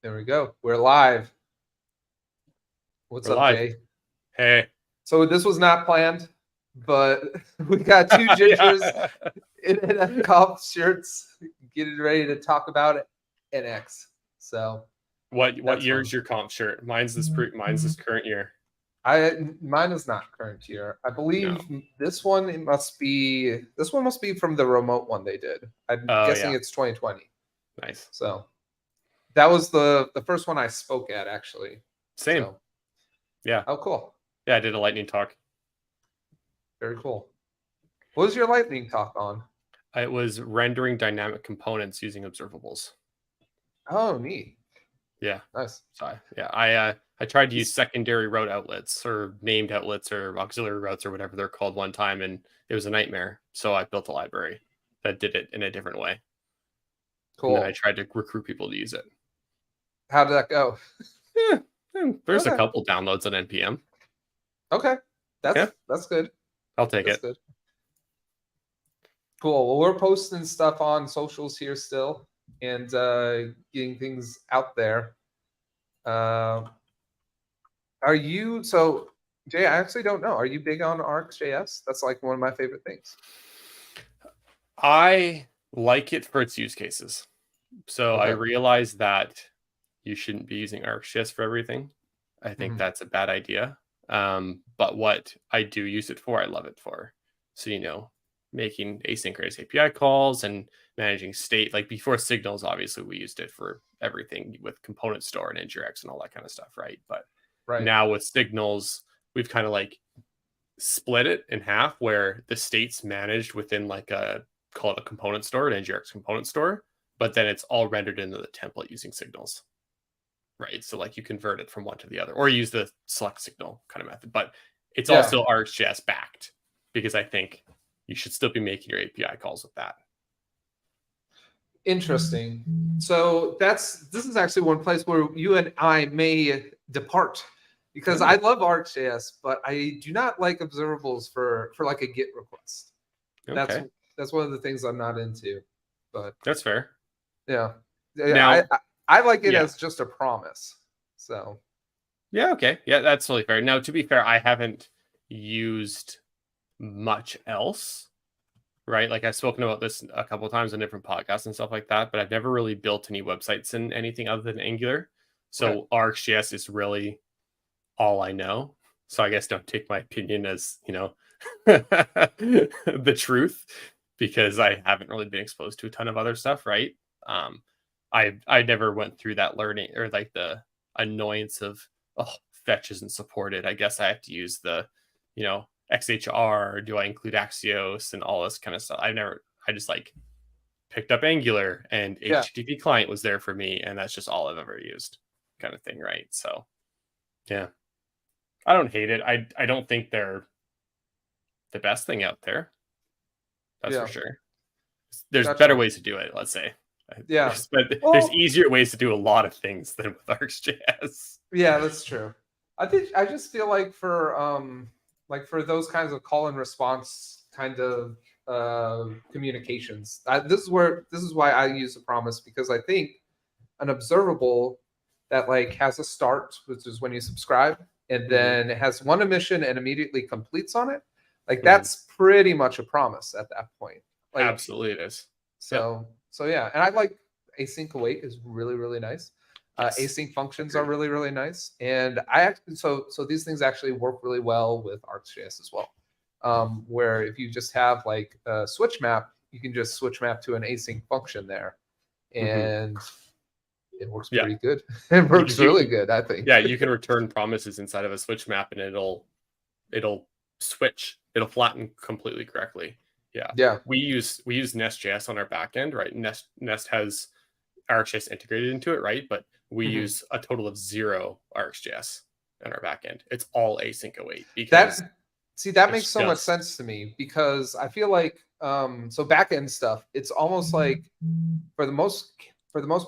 There we go. We're live. What's We're up, live. Jay? Hey. So this was not planned, but we got two gingers Yeah. in golf shirts getting ready to talk about NX. So What that's year fun. is your comp shirt? Mine's this current year. Mine is not current year. I No. believe this one must be from the remote one they did. I'm Oh guessing yeah. it's 2020. Nice. So that was the first one I spoke at actually. Same. So Yeah. oh cool. Yeah, I did a lightning talk. Very cool. What was your lightning talk on? It was rendering dynamic components using observables. Oh, neat. Yeah. Nice. So I tried to use secondary route outlets or named outlets or auxiliary routes or whatever they're called one time, and it was a nightmare. So I built a library that did it in a different way. And then I Cool. tried to recruit people to use it. How did that go? Yeah. There's a Okay. couple downloads on NPM. Okay. Yeah. That's good. I'll take That's it. good. Cool. Well, we're posting stuff on socials here still and getting things out there. Are you so Jay? I actually don't know. Are you big on ArcsJS? That's like one of my favorite things. I like it for its use cases. So I Okay. realize that you shouldn't be using ArcGIS for everything. I think Mhm. that's a bad idea. But what I do use it for, I love it for. So, making asynchronous API calls and managing state. Like before Signals, obviously, we used it for everything with component store and nginx and all that kind of stuff, right? But Right. now with Signals, we've kind of like split it in half where the state's managed within like call it a component store, an nginx component store, but then it's all rendered into the template using Signals. Right. So like you convert it from one to the other or use the select signal kind of method, but it's Yeah. also ArcGIS backed because I think you should still be making your API calls with that. Interesting. So this is actually one place where you and I may depart because I love ArcGIS, but I do not like observables for like a GET request. Okay. That's one of the things I'm not into. But That's fair. yeah, Now, I like it yeah. as just a promise. So Yeah, okay. Yeah, that's totally fair. Now, to be fair, I haven't used much else, right? Like I've spoken about this a couple of times on different podcasts and stuff like that, but I've never really built any websites in anything other than Angular. So ArcGIS is really all I know. So I guess don't take my opinion as, the truth because I haven't really been exposed to a ton of other stuff, right? I never went through that learning or like the annoyance of fetch isn't supported. I guess I have to use the, XHR, do I include Axios and all this kind of stuff. I just like picked up Angular and HTTP client was there for me, and that's just all I've ever used, kind of thing, right? So yeah. I don't hate it. I don't think they're the best thing out there. That's for sure. There's better ways to do it, let's say. Yeah. There's easier ways to do a lot of things than with ArcGIS. Yeah, that's true. I just feel like for those kinds of call and response kind of communications, this is why I use a promise, because I think an observable that like has a start, which is when you subscribe, and then it has one emission and immediately completes on it, like that's pretty much a promise at that point. Like, absolutely it is. So yeah, and I like async await is really, really nice. Yes. Async functions are really, really nice, and I actually so these things actually work really well with ArcGIS as well. Where if you just have like a switch map, you can just switch map to an async function there, and it works pretty good. It works really good, I think. Yeah, you can return promises inside of a switch map, and it'll switch. It'll flatten completely correctly. Yeah. We use Nest.js on our backend, right? Nest has ArcGIS integrated into it, right? But we use a total of 0 ArcGIS on our backend. It's all async await because that makes so much sense to me, because I feel like so backend stuff, it's almost like for the most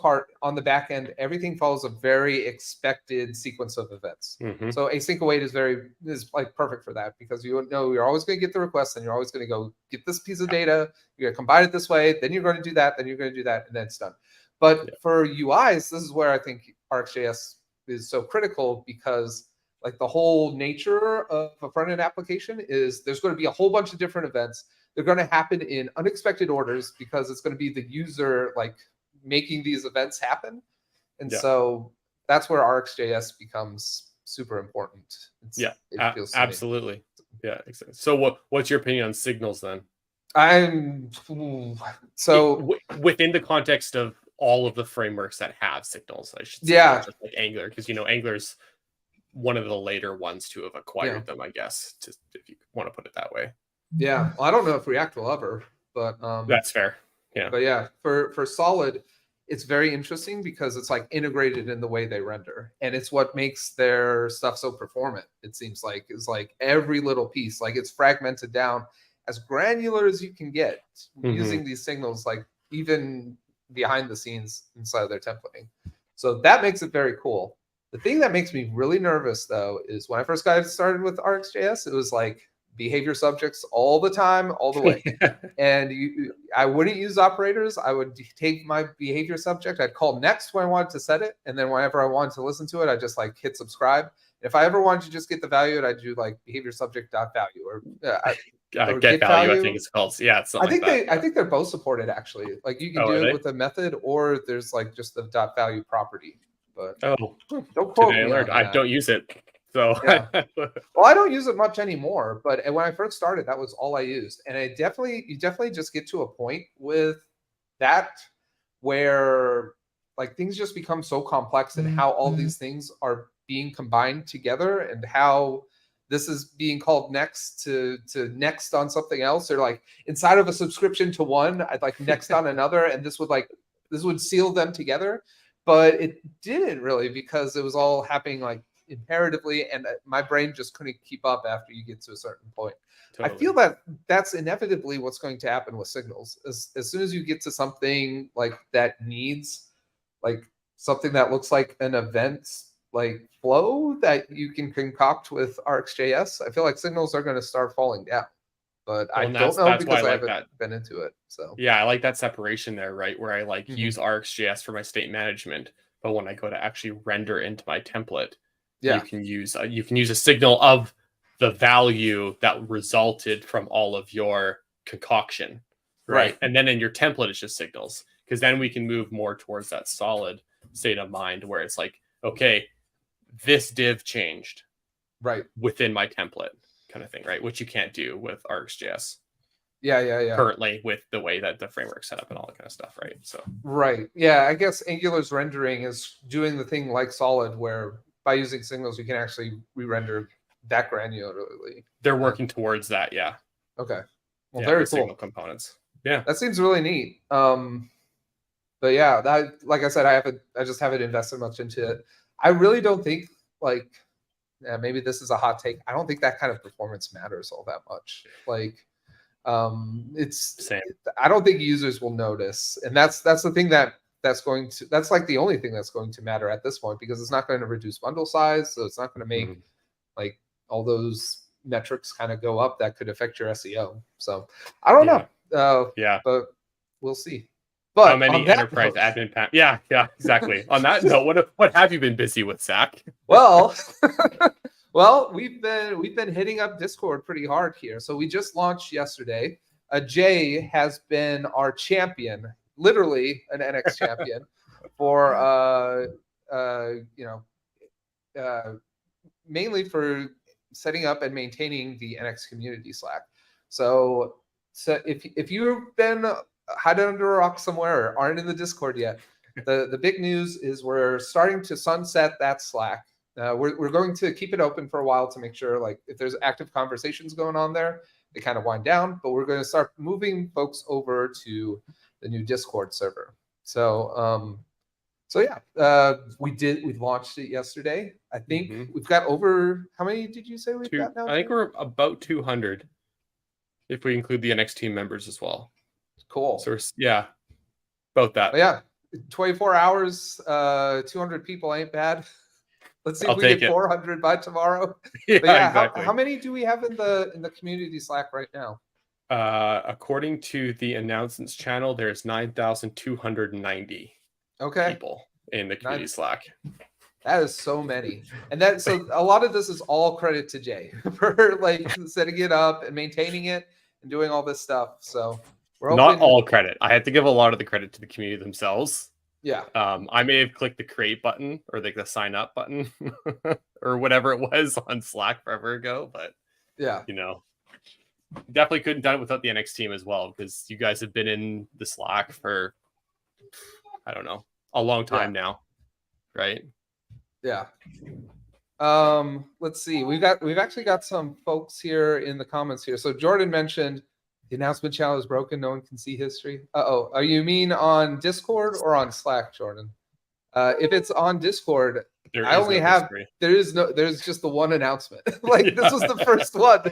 part on the back end, everything follows a very expected sequence of events. So async await is like perfect for that, because you know you're always going to get the request, and you're always going to go get this piece of data. You're going to combine it this way, then you're going to do that, then you're going to do that, and then it's done. But for UIs, this is where I think RxJS is so critical, because like the whole nature of a front-end application is there's going to be a whole bunch of different events. They're going to happen in unexpected orders because it's going to be the user like making these events happen. And so that's where RxJS becomes super important. It feels absolutely. Yeah, exactly. So what's your opinion on signals then? Within the context of all of the frameworks that have signals, I should say, just like Angular, because Angular's one of the later ones to have acquired them, I guess, if you want to put it that way. Yeah, well, I don't know if React will ever, but that's fair. Yeah, but yeah, for Solid, it's very interesting because it's like integrated in the way they render, and it's what makes their stuff so performant. It seems like is like every little piece, like it's fragmented down as granular as you can get using these signals, like even behind the scenes inside of their templating. So that makes it very cool. The thing that makes me really nervous, though, is when I first got started with RxJS, it was like behavior subjects all the time, all the way. And I wouldn't use operators. I would take my behavior subject. I'd call next when I wanted to set it. And then whenever I wanted to listen to it, I just like hit subscribe. If I ever wanted to just get the value, I'd do like behavior subject dot value or get value, I think it's called. Yeah, I think they're both supported, actually. Like you can do it with a method, or there's like just the dot value property. But don't quote me on that. I don't use it. So well, I don't use it much anymore. But when I first started, that was all I used. And you definitely just get to a point with that where like things just become so complex, and how all these things are being combined together, and how this is being called next to next on something else, or like inside of a subscription to one, I'd like next on another, and this would seal them together. But it didn't really, because it was all happening like imperatively, and my brain just couldn't keep up after you get to a certain point. Totally. I feel that that's inevitably what's going to happen with signals. As soon as you get to something like that needs like something that looks like an event like flow that you can concoct with RxJS, I feel like signals are going to start falling down. But I don't know, because I haven't been into it. So yeah, I like that separation there, right? Where I like use RxJS for my state management, but when I go to actually render into my template, you can use a signal of the value that resulted from all of your concoction, right? And then in your template, it's just signals, because then we can move more towards that solid state of mind where it's like, okay, this div changed within my template, kind of thing, right? Which you can't do with RxJS. Yeah. Currently, with the way that the framework's set up and all that kind of stuff, right? So yeah, I guess Angular's rendering is doing the thing like Solid, where by using signals you can actually re-render that granularly. They're working towards that, yeah. Okay, well, very cool. Signal components, yeah, that seems really neat. But yeah, that, like I said, I just haven't invested much into it. I really don't think, like, maybe this is a hot take, I don't think that kind of performance matters all that much. Like, it's same. I don't think users will notice, and that's the thing that's like the only thing that's going to matter at this point, because it's not going to reduce bundle size, so it's not going to make like all those metrics kind of go up that could affect your SEO. So I don't know. But we'll see. But how many enterprise admin yeah, exactly. On that note, what have you been busy with, Zach? Well, we've been hitting up Discord pretty hard here. So we just launched yesterday. Jay has been our champion, literally an NX champion, for mainly for setting up and maintaining the NX community Slack. So if you've been hiding under a rock somewhere or aren't in the Discord yet, the big news is we're starting to sunset that Slack. We're going to keep it open for a while to make sure, like, if there's active conversations going on there, they kind of wind down. But we're going to start moving folks over to the new Discord server. So we launched it yesterday. I think we've got over, how many did you say we've got now? I think we're about 200, if we include the NX team members as well. Cool. So about that. But yeah, 24 hours, 200 people ain't bad. Let's see if we get 400 by tomorrow. Exactly. How many do we have in the community Slack right now? According to the announcements channel, there's 9,290. Okay. people in the community Nice. Slack. That is so many. And that, so a lot of this is all credit to Jay for like setting it up and maintaining it and doing all this stuff. So we're Not hoping. all credit. I had to give a lot of the credit to the community themselves. Yeah. I may have clicked the create button or like the sign up button or whatever it was on Slack forever ago, but Yeah. you know, definitely couldn't done it without the NX team as well, because you guys have been in the Slack for, I don't know, a long time now, right? Yeah. Let's see. We've actually got some folks here in the comments here. So Jordan mentioned the announcement channel is broken. No one can see history. Uh-oh. Are you mean on Discord or on Slack, Jordan? If it's on Discord, I only have history. there's just the one announcement. Like this was the first one.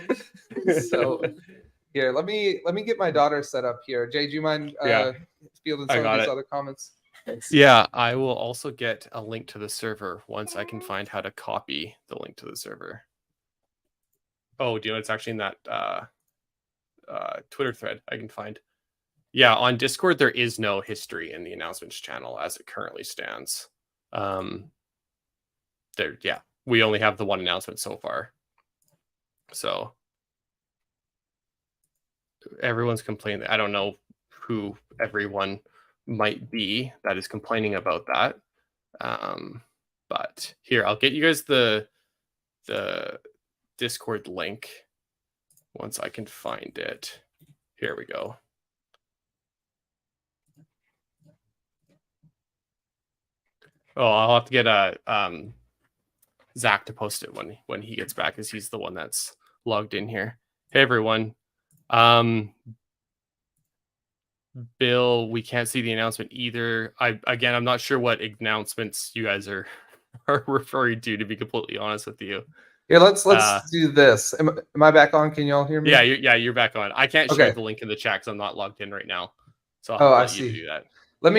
So here, let me get my daughter set up here. Jay, do you mind fielding some of these other comments? Thanks. Yeah, I will also get a link to the server once I can find how to copy the link to the server. Oh, do you know it's actually in that Twitter thread I can find? Yeah, on Discord there is no history in the announcements channel as it currently stands. We only have the one announcement so far. So everyone's complaining. I don't know who everyone might be that is complaining about that. But here, I'll get you guys the Discord link once I can find it. Here we go. Oh, I'll have to get Zach to post it when he gets back, as he's the one that's logged in here. Hey everyone. Bill, we can't see the announcement either. I'm not sure what announcements you guys are referring to be completely honest with you. Yeah, let's do this. Am I back on? Can you all hear me? Yeah, you're back on. I can't share the link in the chat because I'm not logged in right now. So I'll let you do that. Let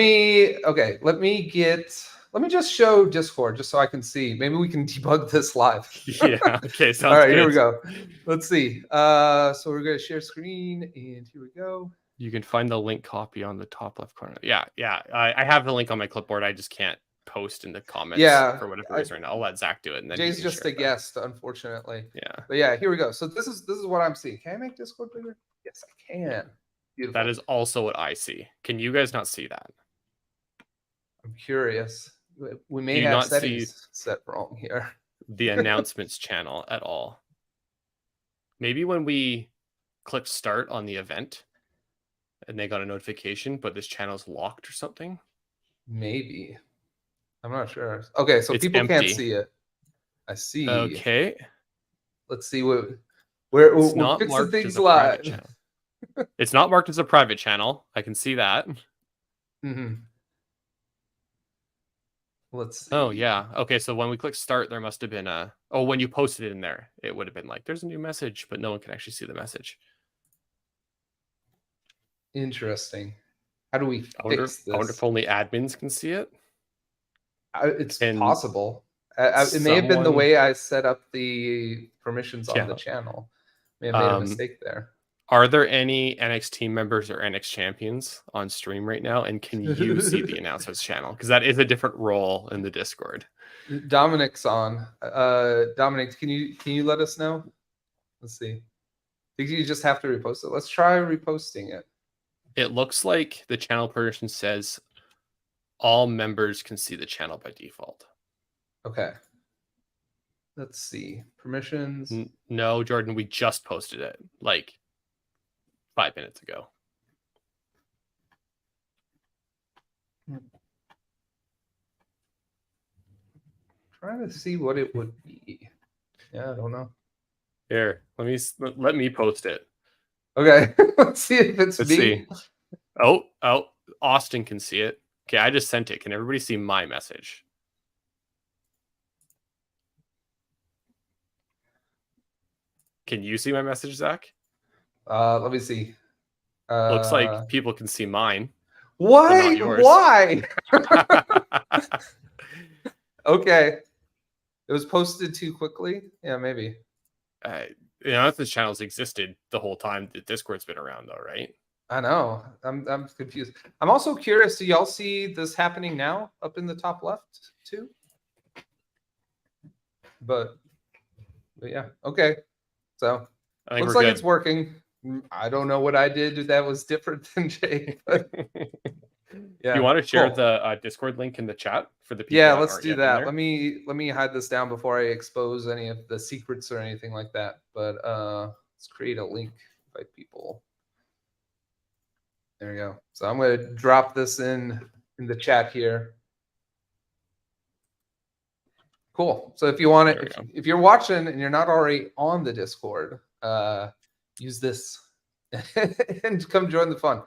me just show Discord just so I can see. Maybe we can debug this live. Yeah. Okay. Sounds all right, good. here we go. Let's see. So we're gonna share screen, and here we go. You can find the link copy on the top left corner. Yeah. I have the link on my clipboard. I just can't post in the comments for whatever reason right now. I'll let Zach do it. And then Jay's just a guest, unfortunately. Yeah. But yeah, here we go. So this is what I'm seeing. Can I make Discord bigger? Yes, I can. Beautiful. That is also what I see. Can you guys not see that? I'm curious. We may have settings set wrong here. The announcements channel at all. Maybe when we clicked start on the event and they got a notification, but this channel's locked or something. Maybe. I'm not sure. Okay, so it's people empty. Can't see it. I see. Okay. Let's see we're fixing things live. It's not marked as a private channel. I can see that. Mm-hmm. Let's see. Oh yeah. Okay, so when we click start, there must have been when you posted it in there, it would have been like there's a new message, but no one can actually see the message. Interesting. How do we fix this? I wonder if only admins can see it. It's possible. It may have been the way I set up the permissions on the channel. May have made a mistake there. Are there any NX team members or NX champions on stream right now? And can you see the announcements channel? Because that is a different role in the Discord. Dominic's on. Dominic, can you let us know? Let's see. I think you just have to repost it. Let's try reposting it. It looks like the channel permission says all members can see the channel by default. Okay. Let's see. Permissions. No, Jordan, we just posted it like 5 minutes ago. Trying to see what it would be. Yeah, I don't know. Here, let me post it. Okay, let's see if it's me. See. Oh, Austin can see it. Okay, I just sent it. Can everybody see my message? Can you see my message, Zach? Let me see. Looks like people can see mine. Why? Why? Okay. It was posted too quickly. Yeah, maybe. This channel's existed the whole time the Discord's been around, though, right? I know. I'm confused. I'm also curious. Do y'all see this happening now up in the top left too? But yeah, okay. So I think looks we're like good. it's working. I don't know what I did that was different than Jay. But yeah, You want to share cool. the Discord link in the chat for the people Yeah, that let's aren't do yet in that. there? Let me hide this down before I expose any of the secrets or anything like that. But let's create a link, invite people. There we go. So I'm going to drop this in the chat here. Cool. So if you want it, if you're watching and you're not already on the Discord, use this and come join the fun.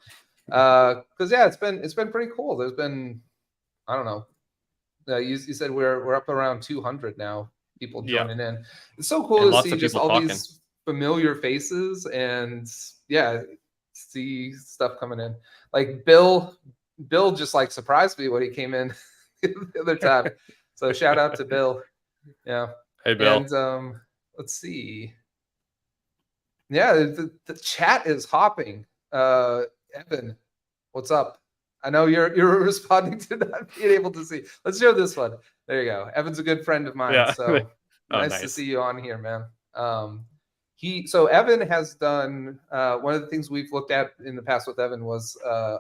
Because yeah, it's been pretty cool. There's been, I don't know. You said we're up around 200 now. People joining in. It's so cool to see just all these familiar faces and yeah, see stuff coming in. Like Bill just like surprised me when he came in the other time. So shout out to Bill. Yeah. Hey Bill. And let's see. Yeah, the chat is hopping. Evan, what's up? I know you're responding to not being able to see. Let's show this one. There you go. Evan's a good friend of mine. So nice to see you on here, man. So Evan has done one of the things we've looked at in the past with Evan was a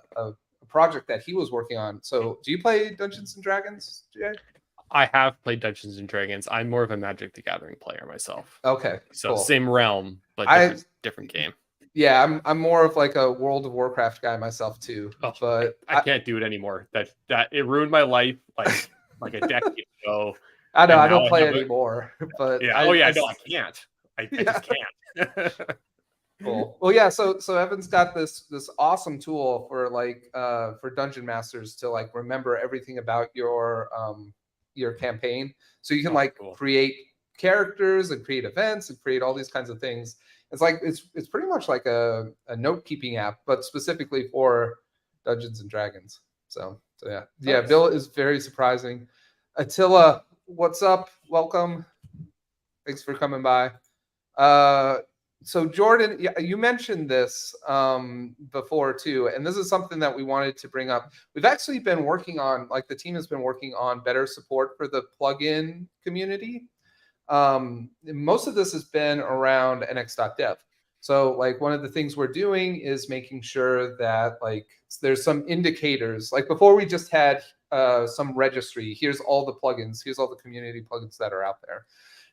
project that he was working on. So do you play Dungeons and Dragons, Jay? I have played Dungeons and Dragons. I'm more of a Magic the Gathering player myself. Okay. So cool. Same realm, but different game. Yeah, I'm more of like a World of Warcraft guy myself too. But I can't do it anymore. That it ruined my life like a decade ago. I know I don't play anymore. But yeah, I can't. I just can't. Cool. Well, yeah. So Evan's got this awesome tool for like for dungeon masters to like remember everything about your campaign. So you can create characters and create events and create all these kinds of things. It's like it's pretty much like a note keeping app, but specifically for Dungeons and Dragons. So yeah, nice. Bill is very surprising. Attila, what's up? Welcome. Thanks for coming by. So Jordan, you mentioned this before too, and this is something that we wanted to bring up. We've actually been working on, like the team has been working on better support for the plugin community. Most of this has been around nx.dev. So like one of the things we're doing is making sure that like there's some indicators. Like before we just had some registry. Here's all the plugins. Here's all the community plugins that are out there.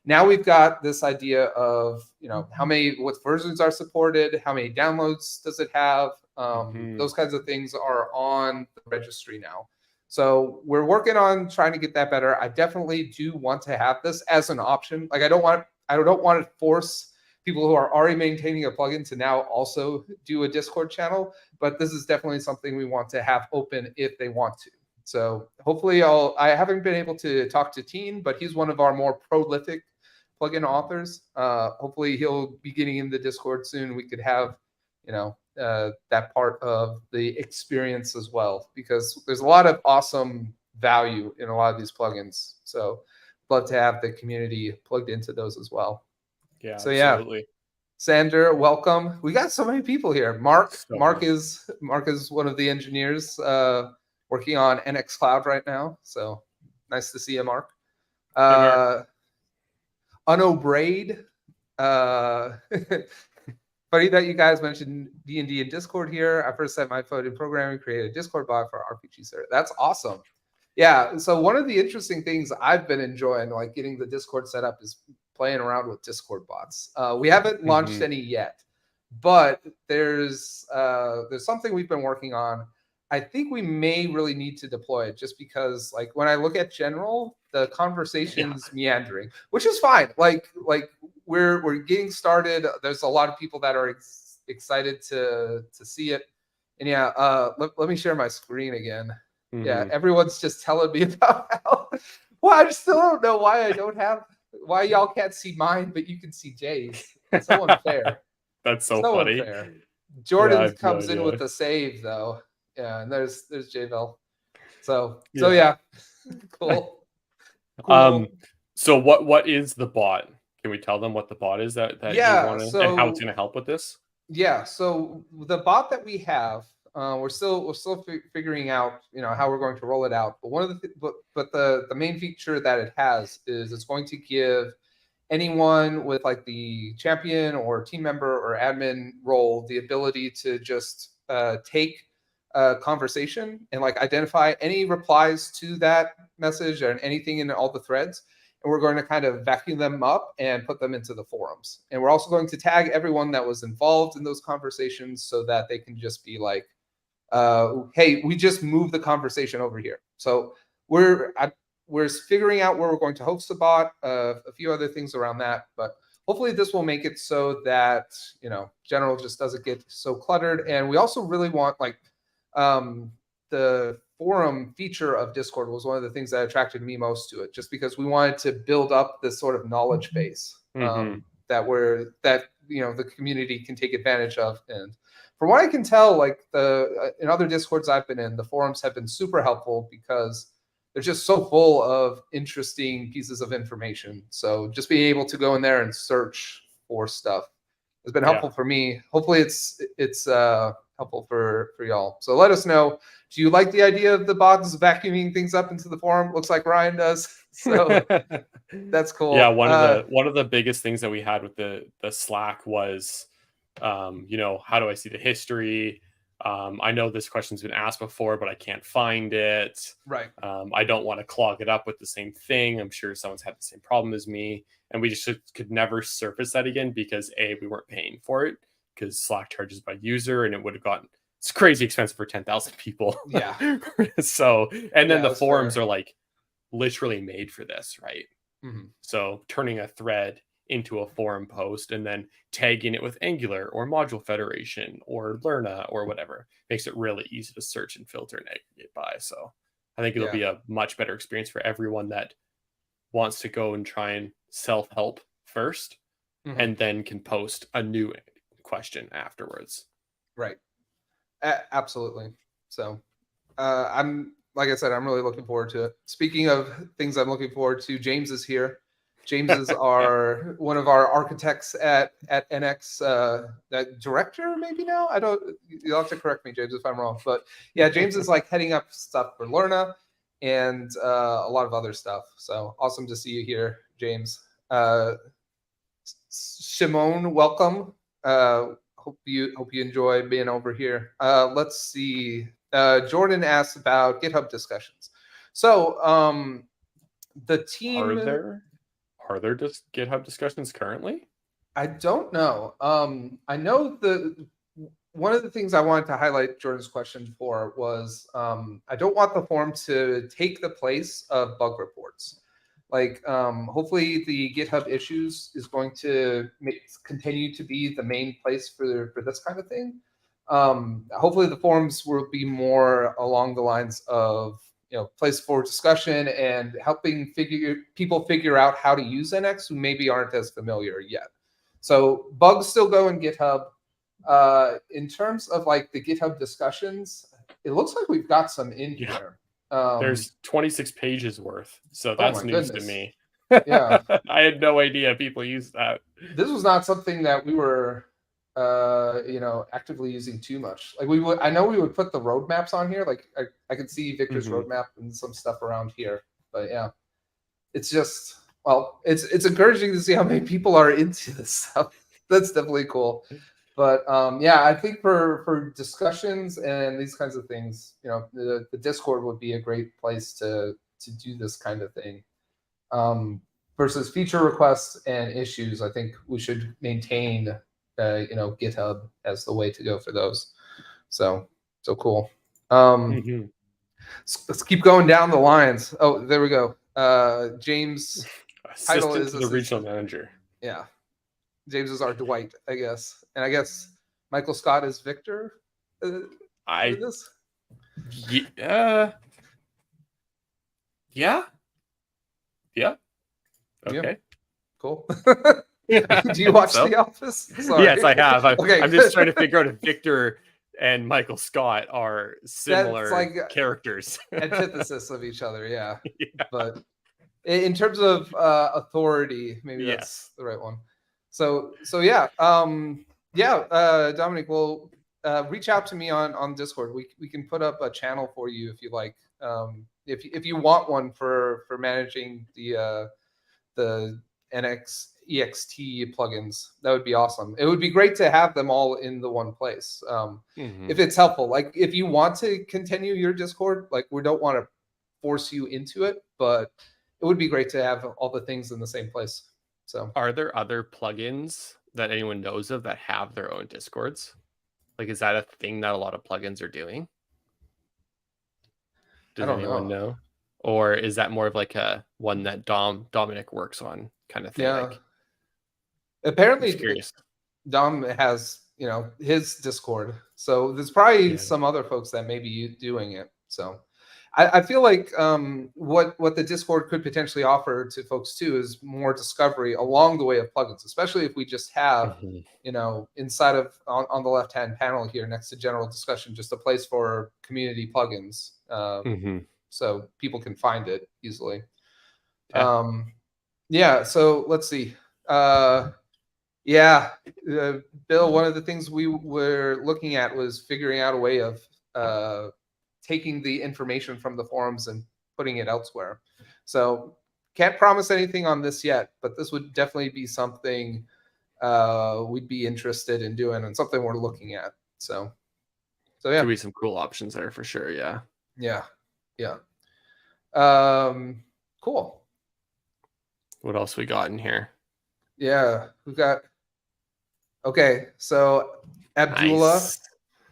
Now we've got this idea of, what versions are supported, how many downloads does it have? Those kinds of things are on the registry now. So we're working on trying to get that better. I definitely do want to have this as an option. Like I don't want to force people who are already maintaining a plugin to now also do a Discord channel, but this is definitely something we want to have open if they want to. So hopefully I haven't been able to talk to Teen, but he's one of our more prolific plugin authors. Hopefully he'll be getting in the Discord soon. We could have, that part of the experience as well, because there's a lot of awesome value in a lot of these plugins. So love to have the community plugged into those as well. Yeah. So absolutely. Yeah. Sander, welcome. We got so many people here. Mark is one of the engineers working on NX Cloud right now. So nice to see you, Mark. Unobraid. Funny that you guys mentioned D&D and Discord here. I first set my foot in programming, created a Discord bot for RPG server. That's awesome. Yeah. So one of the interesting things I've been enjoying, like getting the Discord set up, is playing around with Discord bots. We haven't launched any yet, but there's something we've been working on. I think we may really need to deploy it, just because like when I look at general, the conversation's meandering, which is fine. Like we're getting started. There's a lot of people that are excited to see it. And let me share my screen again. Yeah, everyone's just telling me about how. Well, I still don't know why y'all can't see mine, but you can see Jay's. It's so unfair. That's so funny. Unfair. Jordan comes in with the save though. Yeah, and there's J-Bell. So yeah. Cool. So what is the bot? Can we tell them what the bot is that you want to, and how it's going to help with this? Yeah, so the bot that we have, we're still figuring out, how we're going to roll it out. But one of the main feature that it has is it's going to give anyone with like the champion or team member or admin role the ability to just take a conversation and like identify any replies to that message and anything in all the threads, and we're going to kind of vacuum them up and put them into the forums. And we're also going to tag everyone that was involved in those conversations so that they can just be like, hey, we just moved the conversation over here. So we're figuring out where we're going to host the bot, a few other things around that, but hopefully this will make it so that general just doesn't get so cluttered. And we also really want like the forum feature of Discord was one of the things that attracted me most to it, just because we wanted to build up this sort of knowledge base that the community can take advantage of. And from what I can tell, like in other Discords I've been in, the forums have been super helpful because they're just so full of interesting pieces of information. So just being able to go in there and search for stuff has been helpful for me. Hopefully it's helpful for y'all. So let us know. Do you like the idea of the bots vacuuming things up into the forum? Looks like Ryan does. So that's cool. Yeah, one of the biggest things that we had with the Slack was, how do I see the history? I know this question's been asked before, but I can't find it. Right. I don't want to clog it up with the same thing. I'm sure someone's had the same problem as me. And we just could never surface that again because we weren't paying for it because Slack charges by user and it would have gotten, it's crazy expensive for 10,000 people. Yeah. So, and then the forums are like literally made for this, right? Mm-hmm. So turning a thread into a forum post and then tagging it with Angular or Module Federation or Lerna or whatever makes it really easy to search and filter and aggregate by. So I think it'll be a much better experience for everyone that wants to go and try and self-help first and then can post a new question afterwards. Right. Absolutely. So like I said, I'm really looking forward to it. Speaking of things I'm looking forward to, James is here. James is one of our architects at NX, director maybe now. You'll have to correct me, James, if I'm wrong. But yeah, James is like heading up stuff for Lerna and a lot of other stuff. So awesome to see you here, James. Shimon, welcome. Hope you enjoy being over here. Let's see. Jordan asked about GitHub discussions. So the team. Are there just GitHub discussions currently? I don't know. I know one of the things I wanted to highlight Jordan's question for was I don't want the forum to take the place of bug reports. Like hopefully the GitHub issues is going to continue to be the main place for this kind of thing. Hopefully the forums will be more along the lines of place for discussion and helping people figure out how to use NX who maybe aren't as familiar yet. So bugs still go in GitHub. In terms of like the GitHub discussions, it looks like we've got some in here. There's 26 pages worth. So that's news to me. Yeah. I had no idea people use that. This was not something that we were actively using too much. Like I know we would put the roadmaps on here. Like I could see Victor's roadmap and some stuff around here. But yeah, it's just, it's encouraging to see how many people are into this stuff. That's definitely cool. But yeah, I think for discussions and these kinds of things, the Discord would be a great place to do this kind of thing. Versus feature requests and issues, I think we should maintain GitHub as the way to go for those. So cool. Let's keep going down the lines. Oh, there we go. James title is the regional manager. Yeah. James is our Dwight, I guess. And I guess Michael Scott is Victor. Yeah. Okay. Cool. Do you watch The Office? Sorry. Yes, I have. Okay. I'm just trying to figure out if Victor and Michael Scott are similar characters. Antithesis of each other, yeah. But in terms of authority, maybe that's the right one. So yeah. Yeah, Dominic, well, reach out to me on Discord. We can put up a channel for you if you like. If you want one for managing the NX EXT plugins, that would be awesome. It would be great to have them all in the one place. If it's helpful, like if you want to continue your Discord, like we don't want to force you into it, but it would be great to have all the things in the same place. So, Are there other plugins that anyone knows of that have their own Discords? Like, is that a thing that a lot of plugins are doing? Does I don't anyone know. know? Or is that more of like a one that Dominic works on kind of thing? Yeah. Like, Apparently, just curious. Dom has his Discord, so there's probably Yeah. some other folks that may be doing it. So I feel like what the Discord could potentially offer to folks too is more discovery along the way of plugins, especially if we just have inside of on the left hand panel here next to general discussion, just a place for community plugins, so people can find it easily. Yeah. So let's see. Bill, one of the things we were looking at was figuring out a way of taking the information from the forums and putting it elsewhere. So can't promise anything on this yet, but this would definitely be something we'd be interested in doing and something we're looking at. So yeah. Could be some cool options there for sure. Yeah. Cool. What else we got in here? Yeah, we've got. Okay, so Abdullah, Nice.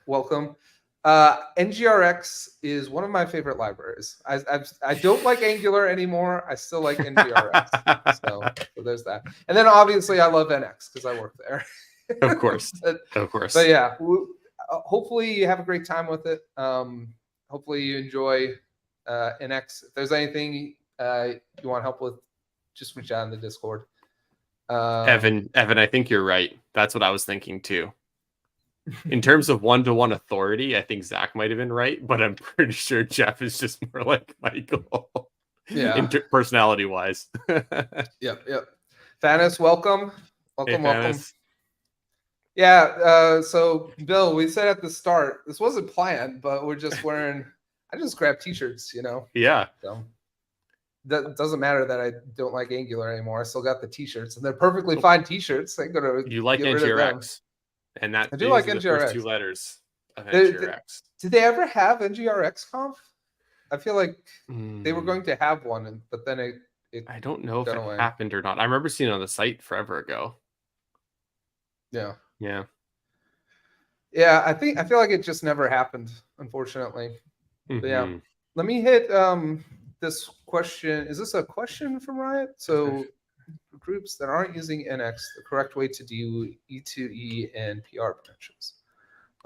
welcome. NGRX is one of my favorite libraries. I don't like Angular anymore. I still like NGRX. so there's that. And then obviously I love NX because I work there. Of course. But yeah, hopefully you have a great time with it. Hopefully you enjoy NX. If there's anything you want help with, just reach out in the Discord. Evan, I think you're right. That's what I was thinking too. In terms of one-to-one authority, I think Zach might have been right, but I'm pretty sure Jeff is just more like Michael. Yeah. Personality-wise. Yep. Fanis, welcome. Hey, Welcome. Yeah. So Bill, we said at the start, this wasn't planned, but we're just wearing. I just grabbed t-shirts, Yeah. So that doesn't matter that I don't like Angular anymore. I still got the t-shirts, and they're perfectly fine t-shirts. I'm gonna. You like NGRX, and that I do like NGRX. The first two letters of NGRX. Did they ever have NGRX Conf? I feel like they were going to have one, but then it I don't know if it happened or not. I remember seeing it on the site forever ago. Yeah. I feel like it just never happened, unfortunately. But yeah, let me hit this question. Is this a question from Riot? So groups that aren't using NX, the correct way to do E2E and PR branches.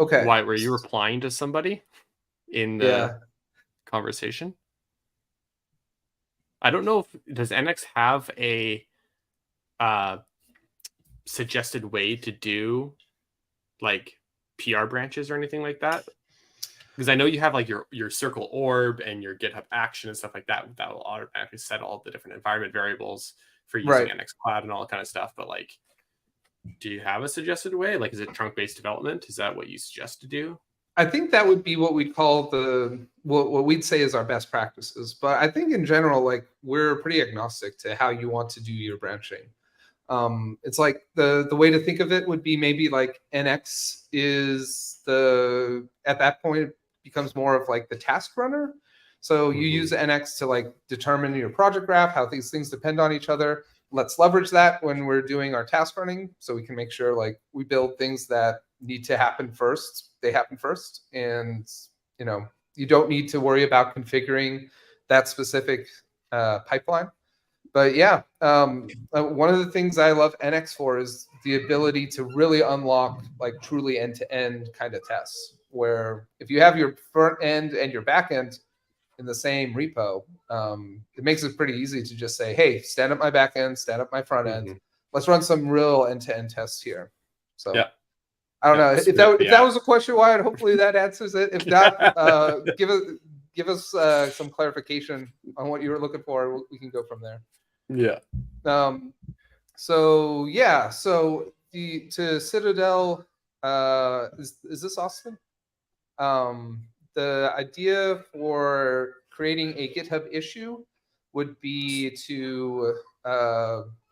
Okay. Why were you replying to somebody in the conversation? I don't know if does NX have a suggested way to do like PR branches or anything like that? Because I know you have like your circle orb and your GitHub action and stuff like that. That will automatically set all the different environment variables for using NX Cloud and all that kind of stuff. But like, do you have a suggested way? Like, is it trunk-based development? Is that what you suggest to do? I think that would be what we'd call what we'd say is our best practices. But I think in general, like we're pretty agnostic to how you want to do your branching. It's like the way to think of it would be maybe like NX is at that point becomes more of like the task runner. So you use NX to like determine your project graph, how these things depend on each other. Let's leverage that when we're doing our task running, so we can make sure like we build things that need to happen first. They happen first, and you don't need to worry about configuring that specific pipeline. But yeah, one of the things I love NX for is the ability to really unlock like truly end-to-end kind of tests, where if you have your front end and your back end in the same repo, it makes it pretty easy to just say, hey, stand up my back end, stand up my front end. Let's run some real end-to-end tests here. So yeah. I don't know if that was a question, Wyatt. Hopefully that answers it. If not, give us some clarification on what you were looking for. We can go from there. Yeah. So to Citadel, is this Austin? The idea for creating a GitHub issue would be to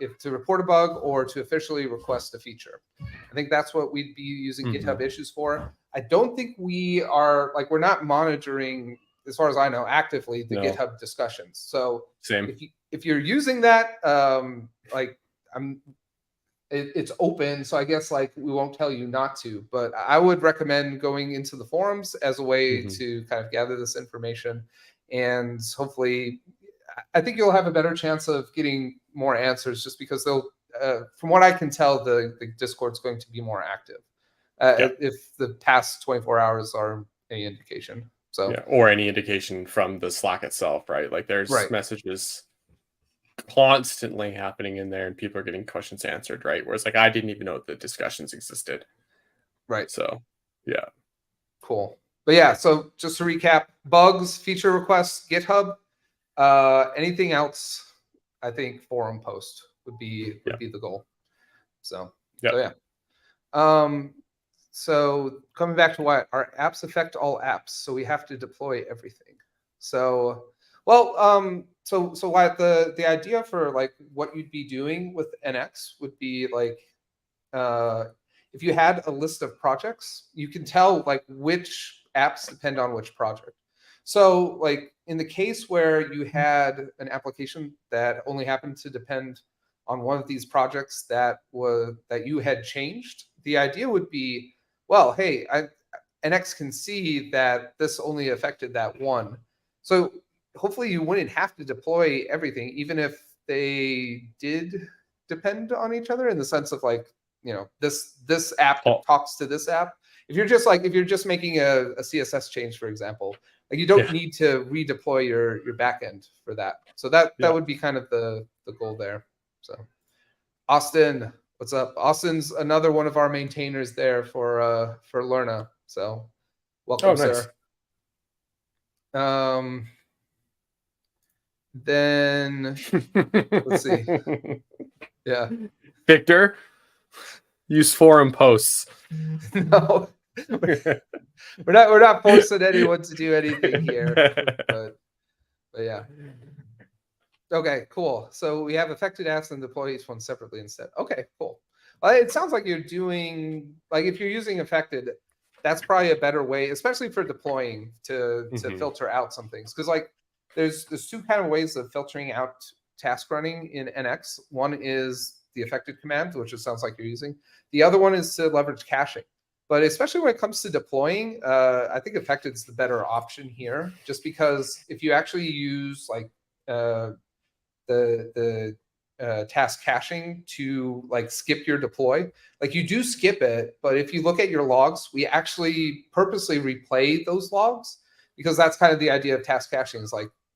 if to report a bug or to officially request a feature. I think that's what we'd be using GitHub issues for. I don't think we are we're not monitoring, as far as I know, actively the GitHub discussions. So same. If you're using that, it's open, so I guess we won't tell you not to, but I would recommend going into the forums as a way to kind of gather this information, and hopefully I think you'll have a better chance of getting more answers, just because they'll from what I can tell, the Discord's going to be more active if the past 24 hours are any indication. So or any indication from the Slack itself, right? Like there's messages constantly happening in there and people are getting questions answered, right? Whereas I didn't even know the discussions existed. Right. So yeah. Cool. But yeah, so just to recap, bugs, feature requests, GitHub, anything else, I think forum post would be the goal. So so coming back to why our apps affect all apps, so we have to deploy everything. So so Wyatt, the idea for what you'd be doing with NX would be if you had a list of projects, you can tell which apps depend on which project. So in the case where you had an application that only happened to depend on one of these projects that you had changed, the idea would be, well, hey, NX can see that this only affected that one. So hopefully you wouldn't have to deploy everything, even if they did depend on each other, in the sense of this app talks to this app. If you're just making a CSS change, for example, you don't need to redeploy your backend for that. So that would be kind of the goal there. So Austin, what's up? Austin's another one of our maintainers there for Lerna. So welcome, nice. sir. Then let's see. Yeah. Victor, use forum posts. No. We're not forcing anyone to do anything here. But yeah. Okay, cool. So we have affected apps and deploy each one separately instead. Okay, cool. Well, it sounds like you're doing if you're using affected, that's probably a better way, especially for deploying, to filter out some things. Because there's two kind of ways of filtering out task running in NX. One is the affected command, which it sounds like you're using. The other one is to leverage caching. But especially when it comes to deploying, I think affected is the better option here, just because if you actually use the task caching to skip your deploy, you do skip it, but if you look at your logs, we actually purposely replay those logs, because that's kind of the idea of task caching, is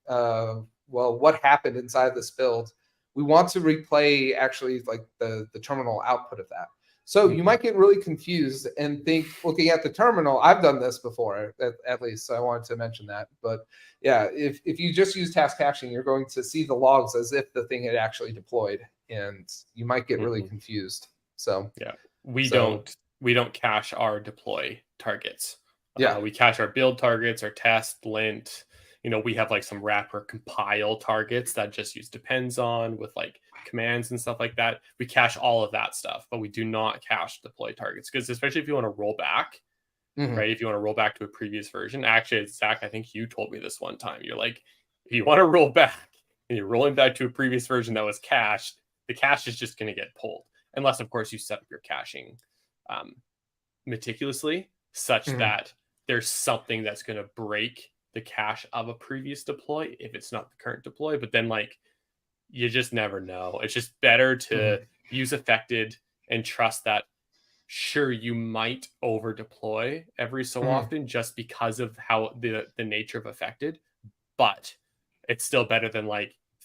well, what happened inside this build? We want to replay actually the terminal output of that. So you might get really confused and think, looking at the terminal, I've done this before, at least, so I wanted to mention that. But yeah, if you just use task caching, you're going to see the logs as if the thing had actually deployed, and you might get really confused. So yeah, we don't cache our deploy targets. Yeah, we cache our build targets, our test, lint. We have some wrapper compile targets that just use depends on with commands and stuff like that. We cache all of that stuff, but we do not cache deploy targets, because especially if you want to roll back, right? If you want to roll back to a previous version, actually, Zach, I think you told me this one time. You're if you want to roll back and you're rolling back to a previous version that was cached, the cache is just going to get pulled, unless of course you set up your caching meticulously such that there's something that's going to break the cache of a previous deploy if it's not the current deploy. But then you just never know. It's just better to use affected and trust that, sure, you might over deploy every so often just because of how the nature of affected, but it's still better than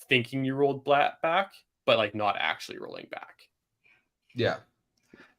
thinking you rolled back but not actually rolling back. Yeah,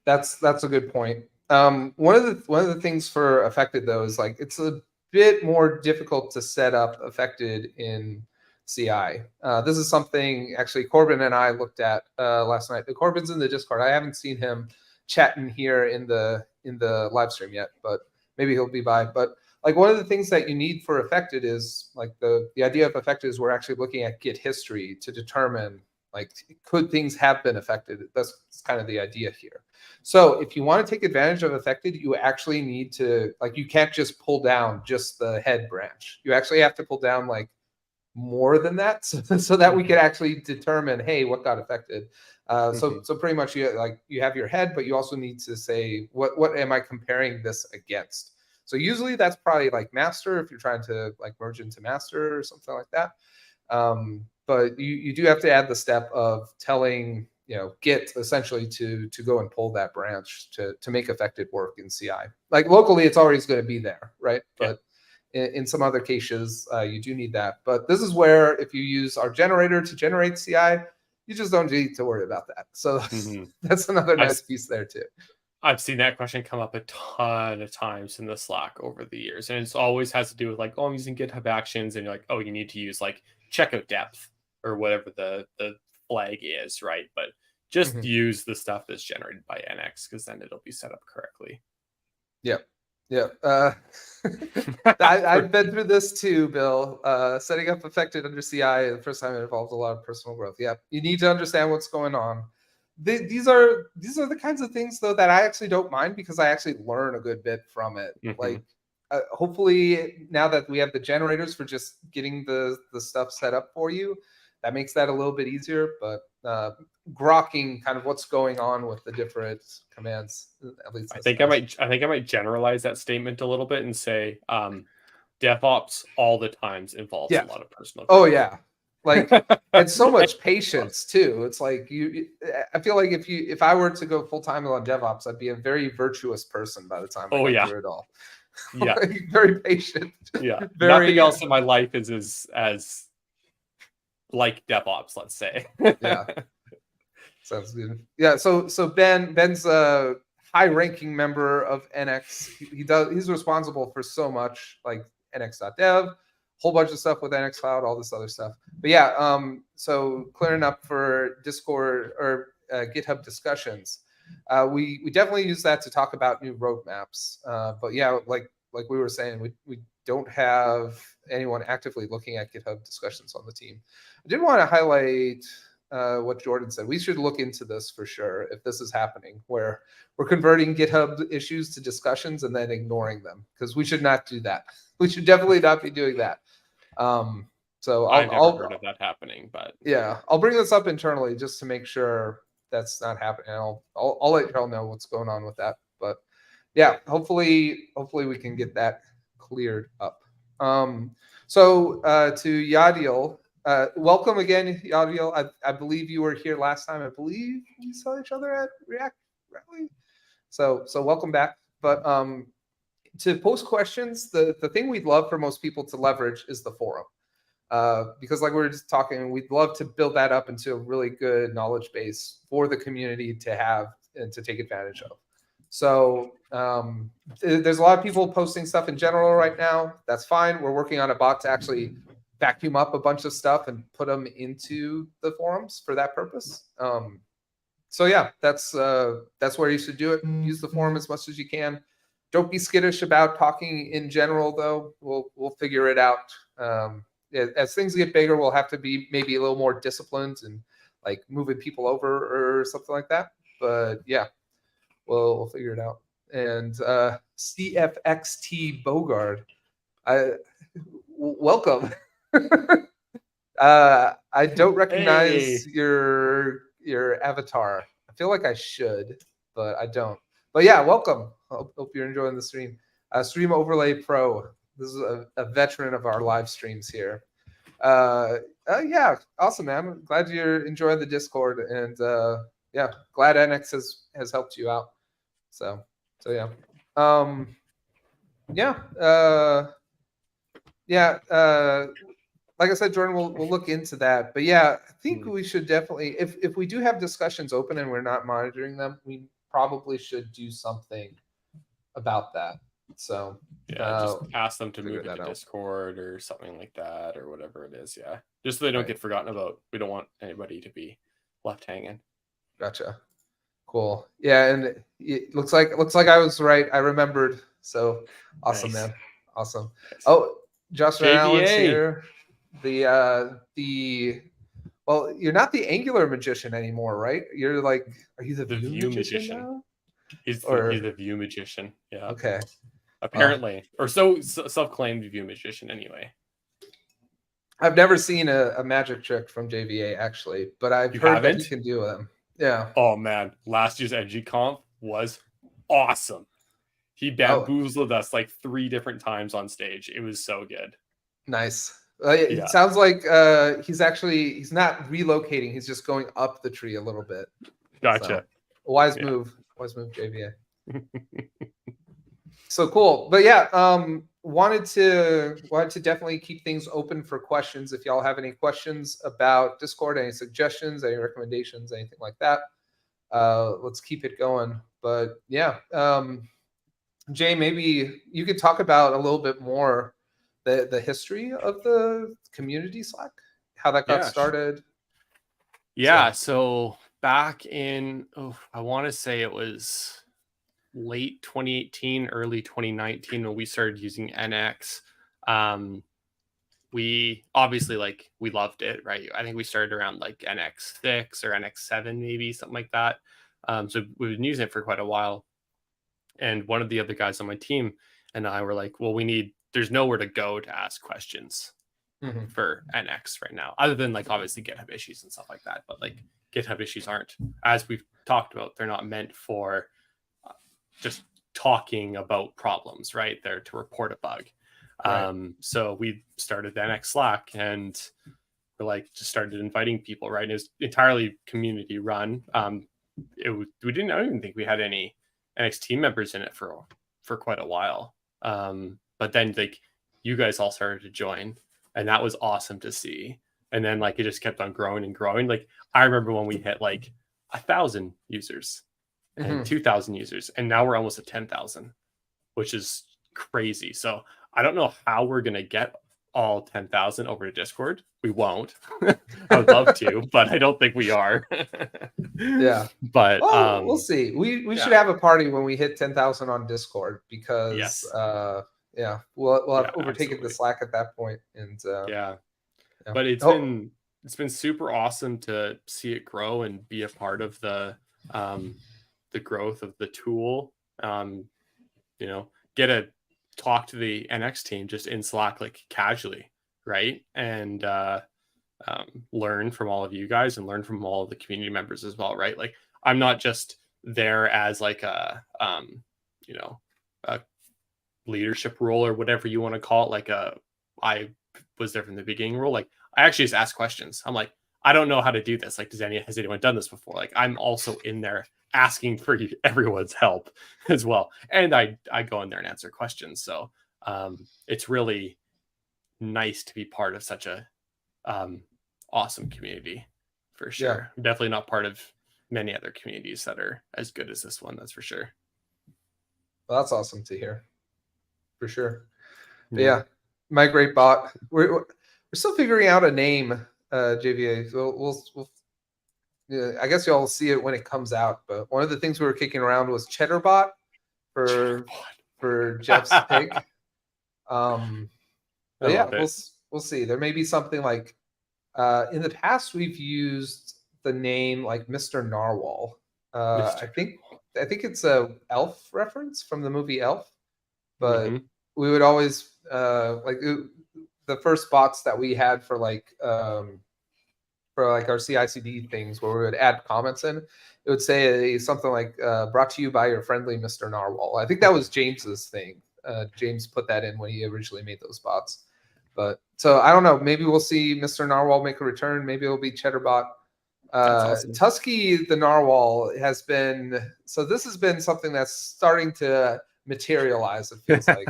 that's a good point. One of the things for affected, though, is it's a bit more difficult to set up affected in CI. This is something actually Corbin and I looked at last night. Corbin's in the Discord. I haven't seen him chatting here in the live stream yet, but maybe he'll be by. But like one of the things that you need for affected is like the idea of affected is we're actually looking at Git history to determine like could things have been affected. That's kind of the idea here. So if you want to take advantage of affected, you actually need to like you can't just pull down just the head branch. You actually have to pull down like more than that so that we could actually determine, hey, what got affected. So pretty much you have your head, but you also need to say what am I comparing this against. So usually that's probably like master if you're trying to like merge into master or something like that. But you do have to add the step of telling Git essentially to go and pull that branch to make affected work in CI. Like locally, it's always going to be there, right? Yeah. But in some other cases, you do need that. But this is where if you use our generator to generate CI, you just don't need to worry about that. So that's another nice piece there too. I've seen that question come up a ton of times in the Slack over the years. And it always has to do with like, oh, I'm using GitHub Actions. And you're like, oh, you need to use like checkout depth or whatever the flag is, right? But just use the stuff that's generated by NX because then it'll be set up correctly. Yep. Yeah. I've been through this too, Bill. Setting up affected under CI, the first time it involved a lot of personal growth. Yeah. You need to understand what's going on. These are the kinds of things though that I actually don't mind because I actually learn a good bit from it. Like hopefully now that we have the generators for just getting the stuff set up for you, that makes that a little bit easier. But grokking kind of what's going on with the different commands, at least I think I might generalize that statement a little bit and say DevOps all the times involves a lot of personal growth. Oh yeah. Like and so much patience too. It's like I feel like if I were to go full time on DevOps, I'd be a very virtuous person by the time I get through it all. Yeah. Like, very patient. Yeah. Nothing else in my life is as like DevOps, let's say. Yeah. Sounds good. Yeah, so Ben's a high-ranking member of NX. He's responsible for so much like NX.dev, whole bunch of stuff with NX Cloud, all this other stuff. But yeah, so clearing up for Discord or GitHub discussions. We definitely use that to talk about new roadmaps. But yeah, like we were saying, we don't have anyone actively looking at GitHub discussions on the team. I did want to highlight what Jordan said. We should look into this for sure if this is happening, where we're converting GitHub issues to discussions and then ignoring them, because we should not do that. We should definitely not be doing that. So I've never heard of that happening, but yeah, I'll bring this up internally just to make sure that's not happening. I'll let y'all know what's going on with that. But yeah, hopefully we can get that cleared up. So to Yadiel, welcome again, Yadiel. I believe you were here last time. I believe we saw each other at React Rally. So welcome back. But to post questions, the thing we'd love for most people to leverage is the forum. Because like we were just talking, we'd love to build that up into a really good knowledge base for the community to have and to take advantage of. So there's a lot of people posting stuff in general right now. That's fine. We're working on a bot to actually vacuum up a bunch of stuff and put them into the forums for that purpose. So yeah, that's where you should do it. Use the forum as much as you can. Don't be skittish about talking in general, though. We'll figure it out. As things get bigger, we'll have to be maybe a little more disciplined and like moving people over or something like that. But yeah, we'll figure it out. And CFXT Bogard, welcome. I don't recognize your avatar. I feel like I should, but I don't. But yeah, welcome. Hope you're enjoying the stream. Stream Overlay Pro. This is a veteran of our live streams here. Yeah, awesome, man. I'm glad you're enjoying the Discord, and yeah, glad NX has helped you out. So yeah, like I said, Jordan, we'll look into that. But yeah, I think we should definitely, if we do have discussions open and we're not monitoring them, we probably should do something about that. So yeah, just ask them to move into Discord or something like that, or whatever it is. Yeah, just so they don't get forgotten about. We don't want anybody to be left hanging. Gotcha. Cool. Yeah, and it looks like I was right. I remembered. So awesome, Nice. man. Awesome. Nice. Oh, Josh Van Allen's JVA. here. The well, you're not the Angular magician anymore, right? You're like, are you the The Vue View magician magician. now? He's Or the View magician. Yeah. okay. Apparently, or so self-claimed View magician anyway. I've never seen a magic trick from JVA actually, but I've heard that you can do them. Yeah. Oh man, last year's NGConf was awesome. He bamboozled us like 3 different times on stage. It was so good. Nice. It sounds like he's not relocating. He's just going up the tree a little bit. Gotcha. So, wise move, JVA. So cool. But yeah, wanted to definitely keep things open for questions. If y'all have any questions about Discord, any suggestions, any recommendations, anything like that, let's keep it going. But yeah, Jay, maybe you could talk about a little bit more the history of the community Slack, how that got started. Yeah, so back in I want to say it was late 2018, early 2019 when we started using NX. We obviously we loved it, right? I think we started around like NX6 or NX7, maybe something like that. So we've been using it for quite a while. And one of the other guys on my team and I were like, well, there's nowhere to go to ask questions for NX right now, other than like obviously GitHub issues and stuff like that. But like GitHub issues aren't, as we've talked about, they're not meant for just talking about problems, right? They're to report a bug. Right. So we started NX Slack and we're like just started inviting people, right? And it was entirely community run. I don't even think we had any NX team members in it for quite a while. But then like you guys all started to join, and that was awesome to see. And then like it just kept on growing and growing. Like I remember when we hit like 1,000 users and 2,000 users, and now we're almost at 10,000, which is crazy. So I don't know how we're gonna get all 10,000 over to Discord. We won't. I would love to, but I don't think we are. Yeah, but we'll see. We should have a party when we hit 10,000 on Discord, because we'll have overtaken the Slack at that point. And but it's been super awesome to see it grow and be a part of the growth of the tool. Get a talk to the NX team just in Slack, like casually, right? And learn from all of you guys and learn from all of the community members as well, right? Like I'm not just there as like a leadership role or whatever you want to call it. Like I was there from the beginning role. Like I actually just ask questions. I'm like, I don't know how to do this. Like, has anyone done this before? Like I'm also in there asking for everyone's help as well. And I go in there and answer questions. So it's really nice to be part of such a awesome community, for sure. I'm definitely not part of many other communities that are as good as this one, that's for sure. Well, that's awesome to hear, for sure. But yeah, Migrate Bot. We're still figuring out a name, JVA. We'll I guess y'all will see it when it comes out. But one of the things we were kicking around was Cheddarbot for Jeff's pick. But yeah, we'll see. There may be something like in the past we've used the name like Mr. Narwhal. I think it's a Elf reference from the movie Elf. But we would always the first bots that we had for our CI/CD things where we would add comments in, it would say something like brought to you by your friendly Mr. Narwhal. I think that was James's thing. James put that in when he originally made those bots. But so I don't know, maybe we'll see Mr. Narwhal make a return. Maybe it'll be Cheddarbot. Awesome. Tusky the Narwhal has been, so this has been something that's starting to materialize, it feels like.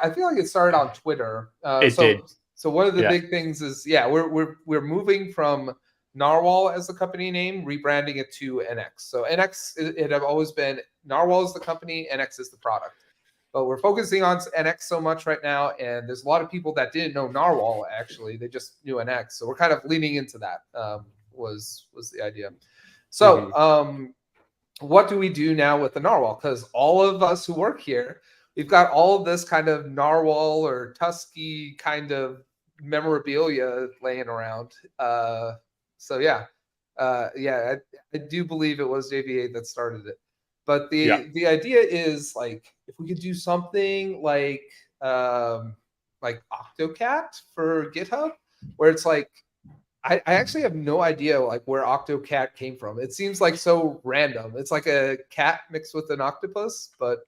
I feel like it started on Twitter. It did. So one of the big things is, we're moving from Narwhal as the company name, rebranding it to NX. So NX, it have always been Narwhal is the company, NX is the product. But we're focusing on NX so much right now, and there's a lot of people that didn't know Narwhal, actually. They just knew NX. So we're kind of leaning into that, was the idea. So what do we do now with the narwhal? Because all of us who work here, we've got all of this kind of narwhal or tusky kind of memorabilia laying around. So yeah, I do believe it was JVA that started it. But Yeah. the idea is like if we could do something like Octocat for GitHub, where it's like I actually have no idea like where Octocat came from. It seems like so random. It's like a cat mixed with an octopus, but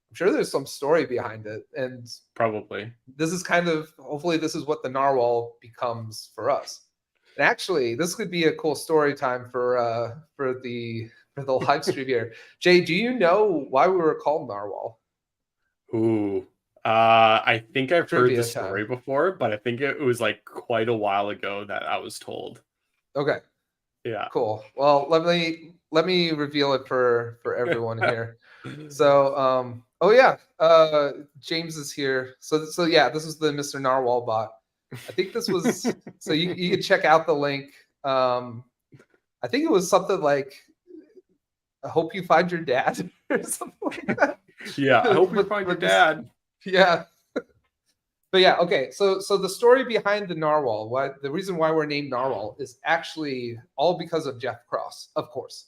I'm sure there's some story behind it. And Probably. this is kind of hopefully this is what the narwhal becomes for us. And actually, this could be a cool story time for the live stream here. Jay, do you know why we were called narwhal? Ooh. I think I've heard Trivia the story time. before, but I think it was like quite a while ago that I was told. Okay, Yeah. cool. Well, let me reveal it for everyone here. So, oh yeah, James is here. So yeah, this is the Mr. Narwhal bot. I think this was so you can check out the link. I think it was something like, "I hope you find your dad" or something like that. Yeah, I hope you But- find your but this- dad. Yeah, but yeah, okay. So the story behind the narwhal, the reason why we're named narwhal is actually all because of Jeff Cross, of course.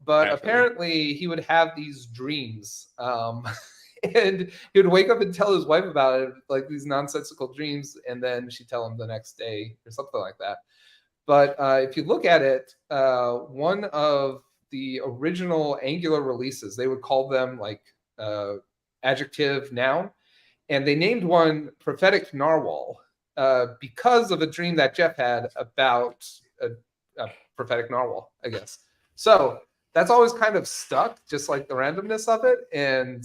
But Naturally. apparently he would have these dreams, and he would wake up and tell his wife about it, like these nonsensical dreams, and then she'd tell him the next day or something like that. But if you look at it, one of the original Angular releases, they would call them like adjective noun, and they named one prophetic narwhal because of a dream that Jeff had about a prophetic narwhal, I guess. So that's always kind of stuck, just like the randomness of it, and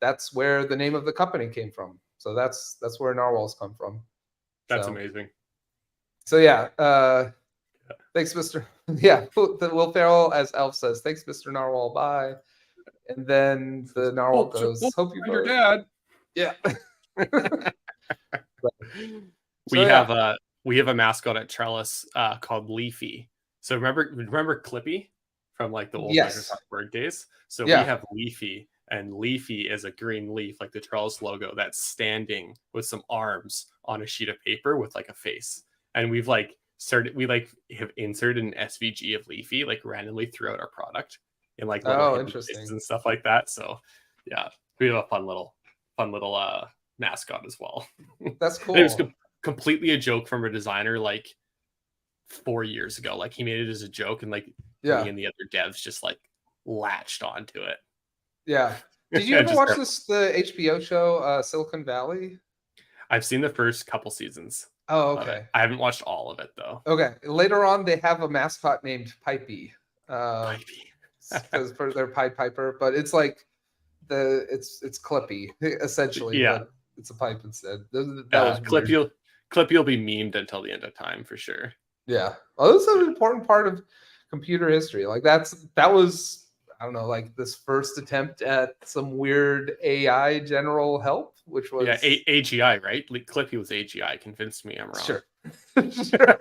that's where the name of the company came from. So that's where narwhals come from. That's So- amazing. So yeah, thanks, Mr. Yeah, Will Ferrell as Elf says, "Thanks, Mr. Narwhal. Bye." And then the narwhal goes, "Hope you find your vote." dad. Yeah. We So, have a mascot at Trellis called Leafy. So remember Clippy from like the old Yes. Microsoft Word days? So Yeah. we have Leafy, and Leafy is a green leaf like the Trellis logo that's standing with some arms on a sheet of paper with like a face. And we have inserted an SVG of Leafy like randomly throughout our product in like little hidden interesting. places and stuff like that. So yeah, we have a fun little mascot as well. That's cool. It was completely a joke from a designer like 4 years ago. Like he made it as a joke, and like Yeah. me and the other devs just like latched onto it. Yeah. Did you I ever just watch kept- the HBO show Silicon Valley? I've seen the first couple seasons. Oh, of it. okay. I haven't watched all of it though. Okay. Later on, they have a mascot named Pipey. Pipey. Because for their Pied Piper, but it's like it's Clippy essentially. Yeah. But it's a pipe instead. That was weird. Clippy will be memed until the end of time for sure. Yeah. Well, this is an important part of computer history. Like that was I don't know, like this first attempt at some weird AI general help, which was Yeah, AGI, right? Like, Clippy was AGI. Convinced me I'm wrong. Sure. Sure.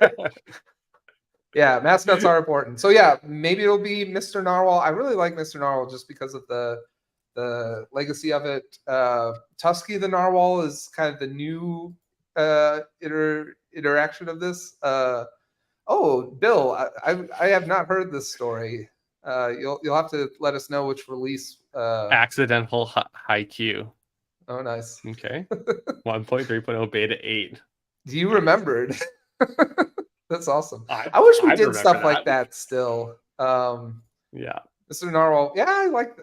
Yeah, mascots are important. So yeah, maybe it'll be Mr. Narwhal. I really like Mr. Narwhal just because of the legacy of it. Tusky the Narwhal is kind of the new interaction of this. Oh, Bill, I have not heard this story. You'll have to let us know which release. Accidental high Q. Oh, nice. Okay. 1.3.0 beta 8. You remembered. That's awesome. I I wish we did remember stuff like that. that still. Yeah. Mr. Narwhal, yeah,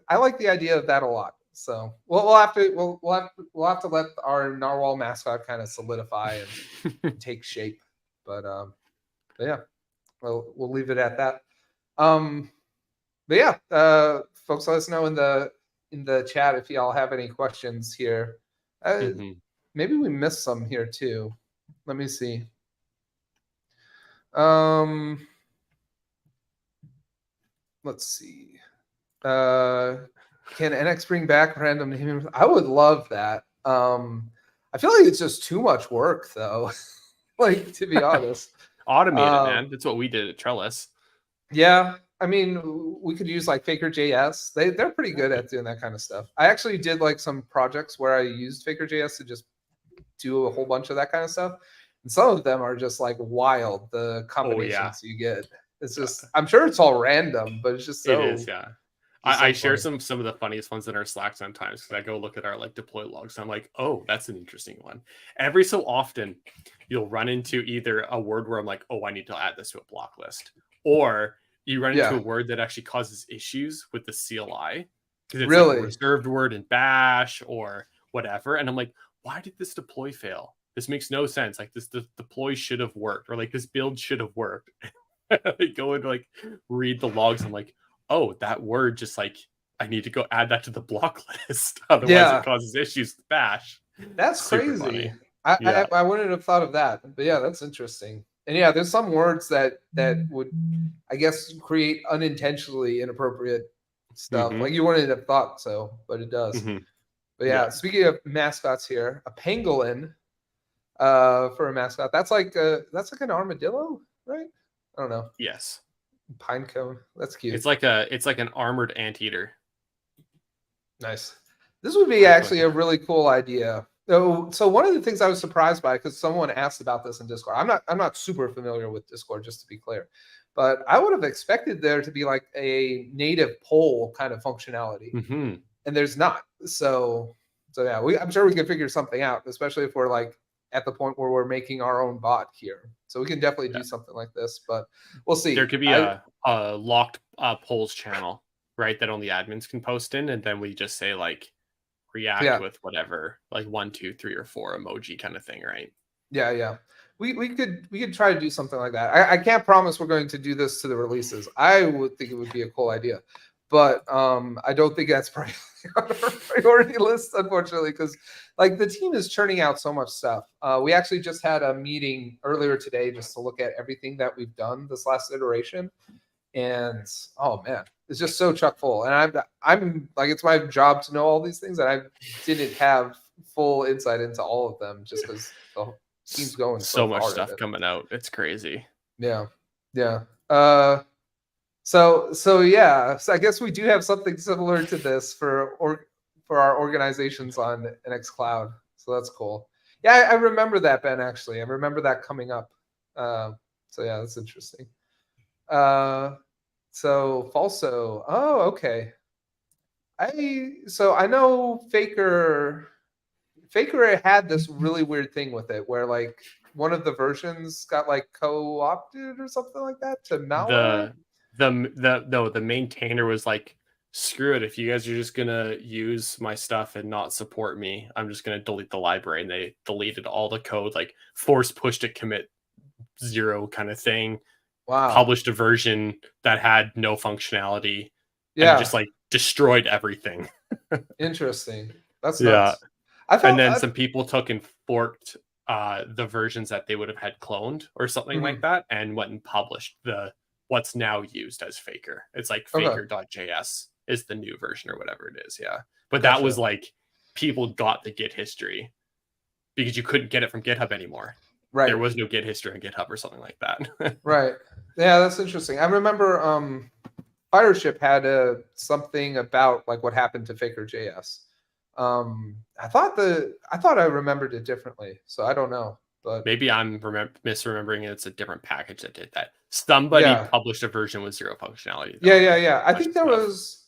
I like the idea of that a lot. So we'll have to let our Narwhal mascot kind of solidify and take shape. But yeah, we'll leave it at that. But yeah, folks, let us know in the chat if y'all have any questions here. Maybe we missed some here too. Let me see. Let's see. Can NX bring back random names? I would love that. I feel like it's just too much work though. Like, to be honest. Automate it, man. That's what we did at Trellis. Yeah. I mean, we could use like Faker.js. They're pretty good at doing that kind of stuff. I actually did like some projects where I used Faker.js to just do a whole bunch of that kind of stuff. And some of them are just like wild, the combinations you get. It's just, I'm sure it's all random, but it's just so. It is, yeah. I share some of the funniest ones in our Slack sometimes because I go look at our like deploy logs. And I'm like, oh, that's an interesting one. Every so often, you'll run into either a word where I'm like, oh, I need to add this to a block list, or you run into a word that actually causes issues with the CLI because it's like a reserved word in Bash or whatever. And I'm like, why did this deploy fail? This makes no sense. Like this deploy should have worked, or like this build should have worked. I go and like read the logs. I'm like, oh, that word just like I need to go add that to the block list. Otherwise it causes issues with Bash. That's super crazy. I wouldn't have thought of that. But yeah, that's interesting. And yeah, there's some words that would, I guess, create unintentionally inappropriate stuff. Like you wouldn't have thought so, but it does. But yeah, speaking of mascots here, a pangolin for a mascot. That's like an armadillo, right? I don't know. Yes. Pine cone. That's cute. It's like an armored anteater. Nice. This would be actually a really cool idea. So one of the things I was surprised by, because someone asked about this in Discord. I'm not super familiar with Discord, just to be clear, but I would have expected there to be like a native poll kind of functionality, and there's not. So yeah, I'm sure we can figure something out, especially if we're like at the point where we're making our own bot here. So we can definitely do something like this, but we'll see. There could be a locked polls channel, right, that only admins can post in, and then we just say like react with whatever, like 1, 2, 3, or 4 emoji kind of thing, right? Yeah. We could try to do something like that. I can't promise we're going to do this to the releases. I would think it would be a cool idea, but I don't think that's probably on our priority list, unfortunately, because like the team is churning out so much stuff. We actually just had a meeting earlier today just to look at everything that we've done this last iteration, and oh man, it's just so chock full. And I'm like, it's my job to know all these things, and I didn't have full insight into all of them just because the team's going so much stuff coming out. It's crazy. Yeah. So yeah, so I guess we do have something similar to this for our organizations on NX Cloud. So that's cool. Yeah, I remember that, Ben, actually. I remember that coming up. So yeah, that's interesting. So Falso. Oh, okay. I know Faker had this really weird thing with it where like one of the versions got like co-opted or something like that to malware. The maintainer was like, screw it, if you guys are just gonna use my stuff and not support me, I'm just gonna delete the library. And they deleted all the code, like force pushed to commit 0 kind of thing. Wow. Published a version that had no functionality. Yeah. And just like destroyed everything. Interesting. That's nuts. And then some people took and forked the versions that they would have had cloned or something like that, and went and published what's now used as Faker. It's like Faker.js is the new version or whatever it is. Yeah. But that was like, people got the Git history because you couldn't get it from GitHub anymore. Right. There was no Git history on GitHub or something like that. Right. Yeah, that's interesting. I remember Fireship had something about like what happened to Faker.js. I thought I remembered it differently, so I don't know. But maybe I'm misremembering it. It's a different package that did that. Somebody published a version with 0 functionality. Yeah. I think there was.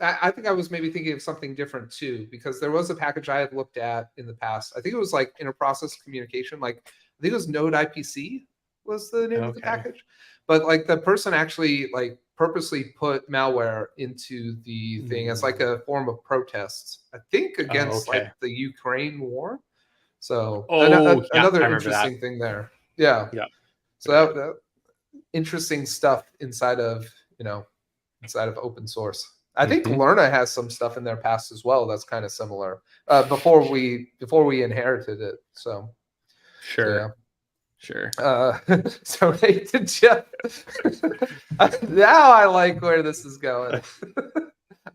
I think I was maybe thinking of something different too, because there was a package I had looked at in the past. I think it was like interprocess communication. Like I think it was Node IPC was the name of the package, but like the person actually like purposely put malware into the thing as like a form of protest, I think, against like the Ukraine war. So another interesting thing there. Yeah. So that interesting stuff inside of open source. I think Lerna has some stuff in their past as well that's kind of similar. Before we inherited it. So sure. So Nathan, Jeff. Now I like where this is going.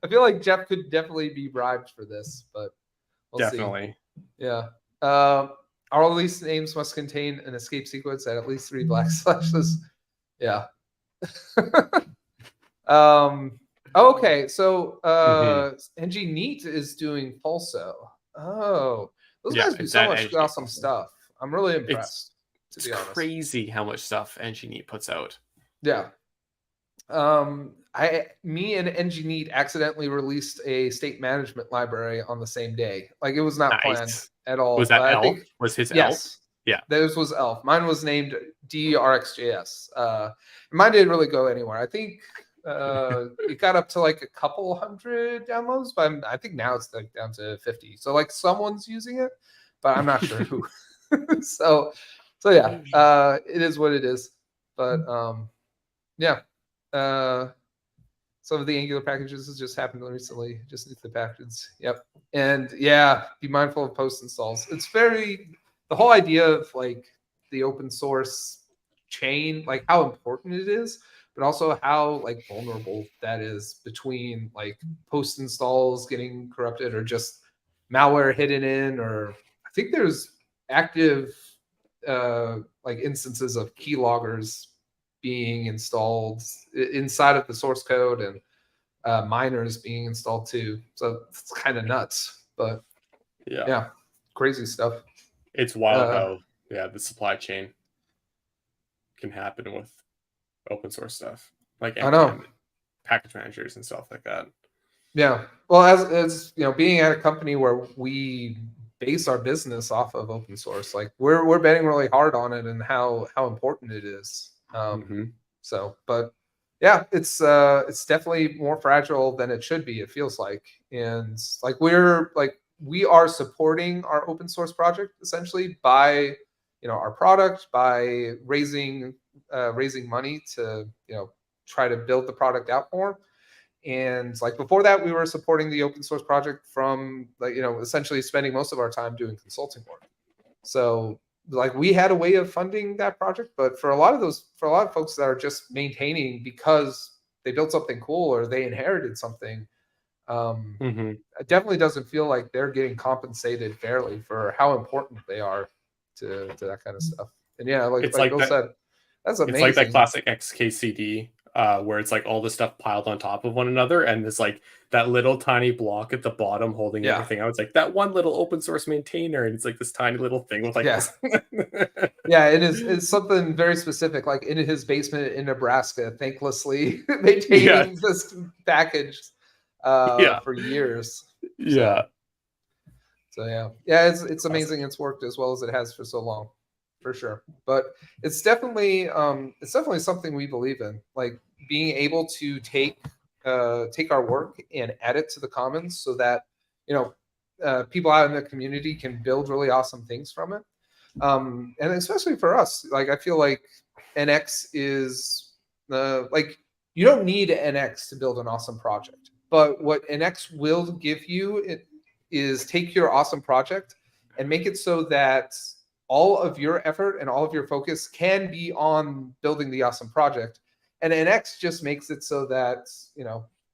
I feel like Jeff could definitely be bribed for this, but we'll see. Yeah. Our release names must contain an escape sequence at least 3 /. Yeah. Okay, so Mhm. NG Neat is doing Pulso. Oh, those Yeah, guys do it's so that much NG awesome also. stuff. I'm really It's impressed, to it's be honest. crazy how much stuff NG puts out. Yeah. Me and NG Neat accidentally released a state management library on the same day. Like, it was not planned Nice. at Was all. that But I Elf? think Was his Elf? yes, Yeah. theirs was Elf. Mine was named DRxJS. Mine didn't really go anywhere. I think it got up to like a couple hundred downloads, but I think now it's like down to 50. So like someone's using it, but I'm not sure who. so yeah, it is what it is. But yeah. Uh, some of the Angular packages has just happened recently. Just need the packages. Yep. And yeah, be mindful of post installs. It's the whole idea of like the open source chain, like how important it is, but also how like vulnerable that is between like post installs getting corrupted or just malware hidden in, or I think there's active like instances of keyloggers being installed inside of the source code, and miners being installed too. So it's kind of nuts, but Yeah. yeah, crazy stuff. It's wild how the supply chain can happen with open source stuff like I know. npm package managers and stuff like that. Yeah. Well, as you know, being at a company where we base our business off of open source, like we're betting really hard on it and how important it is. So, but yeah, it's definitely more fragile than it should be. It feels like, and like we are supporting our open source project essentially by our product, by raising money to try to build the product out more. And like before that, we were supporting the open source project from like essentially spending most of our time doing consulting work. So like we had a way of funding that project, but for a lot of folks that are just maintaining because they built something cool or they inherited something, it definitely doesn't feel like they're getting compensated fairly for how important they are to that kind of stuff. And yeah, It's like like Bill that. said, that's It's like that amazing. classic XKCD where it's like all the stuff piled on top of one another, and it's like that little tiny block at the bottom holding Yeah. everything out. It's like that one little open source maintainer, and it's like this tiny little thing with like Yeah. this. Yeah, it's something very specific, like in his basement in Nebraska, thanklessly maintaining this package for years. Yeah. So yeah, it's amazing. It's worked as well as it has for so long, for sure. But it's definitely something we believe in, like being able to take our work and add it to the commons so that people out in the community can build really awesome things from it. And especially for us, like I feel like NX is like you don't need NX to build an awesome project, but what NX will give you is take your awesome project and make it so that all of your effort and all of your focus can be on building the awesome project. And NX just makes it so that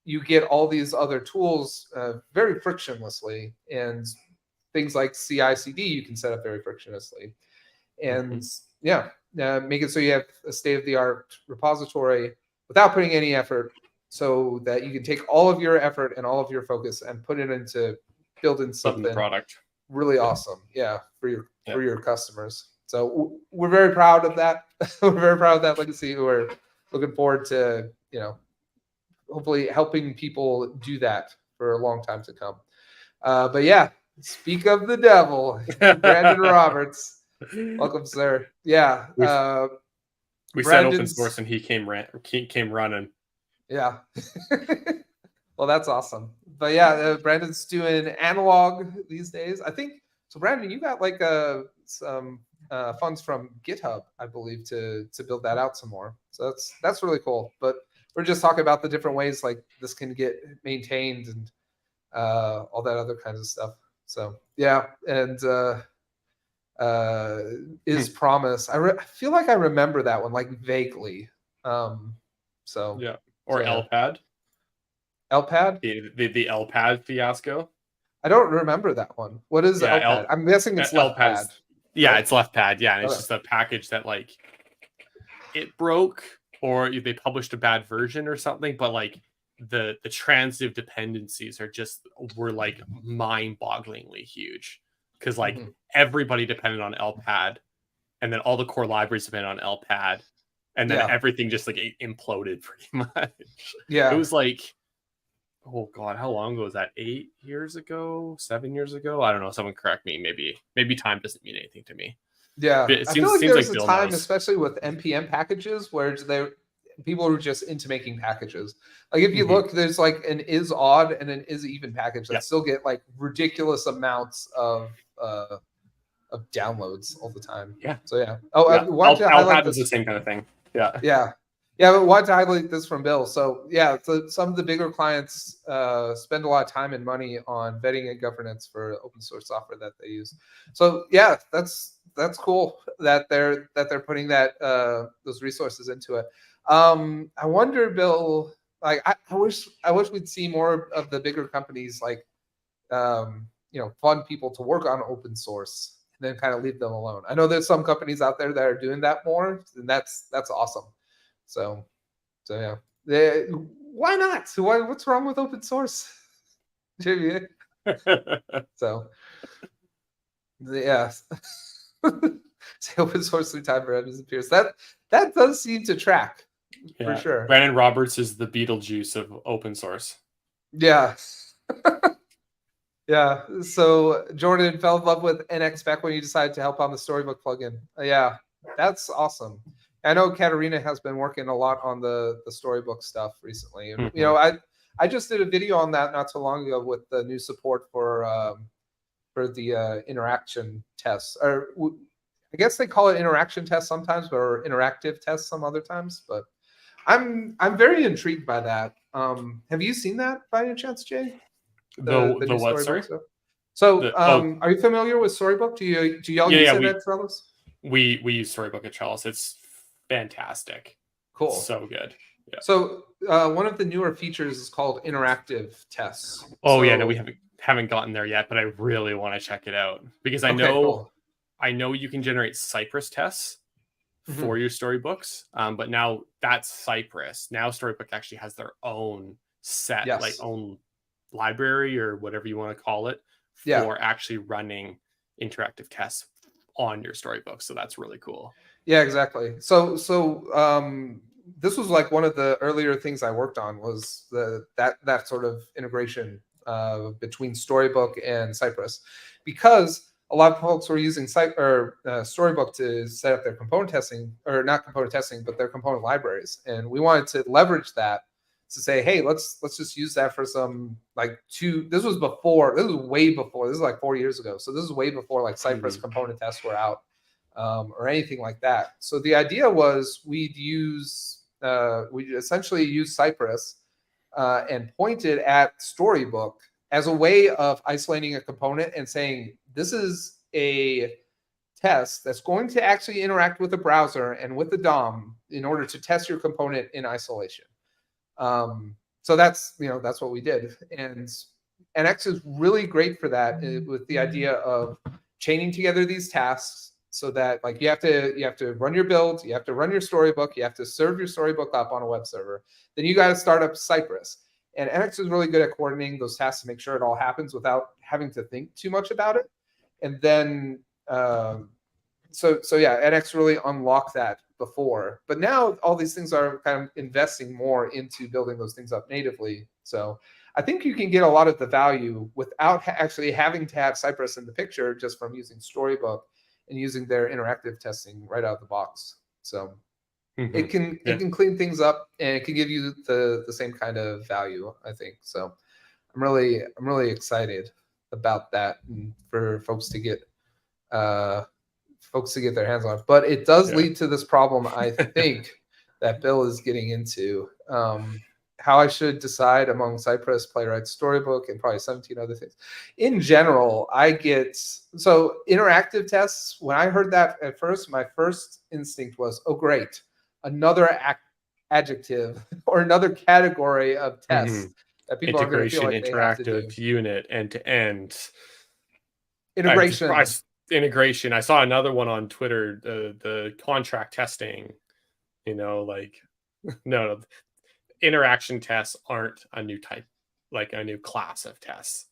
you get all these other tools very frictionlessly, and things like CI/CD you can set up very frictionlessly, and make it so you have a state-of-the-art repository without putting any effort, so that you can take all of your effort and all of your focus and put it into building something product really awesome, for your customers. So we're very proud of that. We're very proud of that legacy. We're looking forward to hopefully helping people do that for a long time to come. But yeah, speak of the devil, Brandon Roberts. Welcome, sir. Yeah. We said open source and he came running. Yeah. Well, that's awesome. But yeah, Brandon's doing analog these days, I think. So Brandon, you got like some funds from GitHub, I believe, to build that out some more. So that's really cool. But we're just talking about the different ways like this can get maintained and all that other kinds of stuff. So yeah, and is promise. I feel like I remember that one like vaguely. So yeah, or yeah. LPAD. LPAD? The LPAD fiasco. I don't remember that one. What is LPAD? I'm guessing it's LeftPad. Yeah, right? It's LeftPad. Yeah, and it's just a package that like it broke or they published a bad version or something, but like the transitive dependencies were like mind-bogglingly huge, because like everybody depended on LPAD, and then all the core libraries depended on LPAD, and then everything just like imploded pretty much. Yeah. It was like, oh god, how long ago was that? 8 years ago, 7 years ago? I don't know. Someone correct me. Maybe time doesn't mean anything to me. Yeah, But I feel like there was a Bill time, knows. especially with npm packages, where people were just into making packages. Like if you look, there's like an is odd and an is even package that still get like ridiculous amounts of downloads all the time. Yeah. So yeah. Oh, I wanted to highlight this. The same kind of thing. Yeah. Yeah. Yeah, but wanted to highlight this from Bill. So yeah, some of the bigger clients spend a lot of time and money on vetting and governance for open source software that they use. So yeah, that's cool that they're putting that those resources into it. I wonder, Bill, like I wish we'd see more of the bigger companies like fund people to work on open source and then kind of leave them alone. I know there's some companies out there that are doing that more, and that's awesome. So yeah. Why not? What's wrong with open source? So yeah. Say open source through time forever disappears. That does seem to track for sure. Brandon Roberts is the Beetlejuice of open source. Yeah. Yeah. So Jordan fell in love with NX back when you decided to help on the Storybook plugin. Yeah, that's awesome. I know Katerina has been working a lot on the Storybook stuff recently. And, I just did a video on that not so long ago with the new support for the interaction tests. Or I guess they call it interaction tests sometimes, or interactive tests some other times. But I'm very intrigued by that. Have you seen that by any chance, Jay? The what? Sorry. Stuff? So, are you familiar with Storybook? Do y'all use it at Trellis? We use Storybook at Trellis. It's fantastic. Cool. So good. Yeah. So one of the newer features is called interactive tests. Oh yeah, no, we haven't gotten there yet, but I really want to check it out because I know you can generate Cypress tests for your storybooks, but now that's Cypress. Now Storybook actually has their own set, like own library or whatever you want to call it, for actually running interactive tests on your storybook. So that's really cool. Yeah, exactly. So this was like one of the earlier things I worked on was that sort of integration between Storybook and Cypress, because a lot of folks were using Storybook to set up their component testing, or not component testing, but their component libraries, and we wanted to leverage that to say, hey, let's just use that for some this was way before. This is like 4 years ago. So this is way before like Cypress component tests were out or anything like that. So the idea was we'd essentially use Cypress and point it at Storybook as a way of isolating a component and saying, this is a test that's going to actually interact with the browser and with the DOM in order to test your component in isolation. So that's what we did, and NX is really great for that, with the idea of chaining together these tasks so that like you have to run your build, you have to run your storybook, you have to serve your storybook up on a web server, then you got to start up Cypress. And NX is really good at coordinating those tasks to make sure it all happens without having to think too much about it. And then NX really unlocked that before, but now all these things are kind of investing more into building those things up natively. So I think you can get a lot of the value without actually having to have Cypress in the picture, just from using Storybook and using their interactive testing right out of the box. So it can clean things up, and it can give you the same kind of value, I think. So I'm really excited about that, and for folks to get their hands on it. But it does lead to this problem, I think, that Bill is getting into. How I should decide among Cypress, Playwright, Storybook, and probably 17 other things. In general, so interactive tests, when I heard that at first, my first instinct was, oh, great, another adjective or another category of tests that people are going to feel like they have to do. Interactive, unit, end-to-end. Integration. Integration. I saw another one on Twitter, the contract testing, like No, interaction tests aren't a new type, like a new class of tests.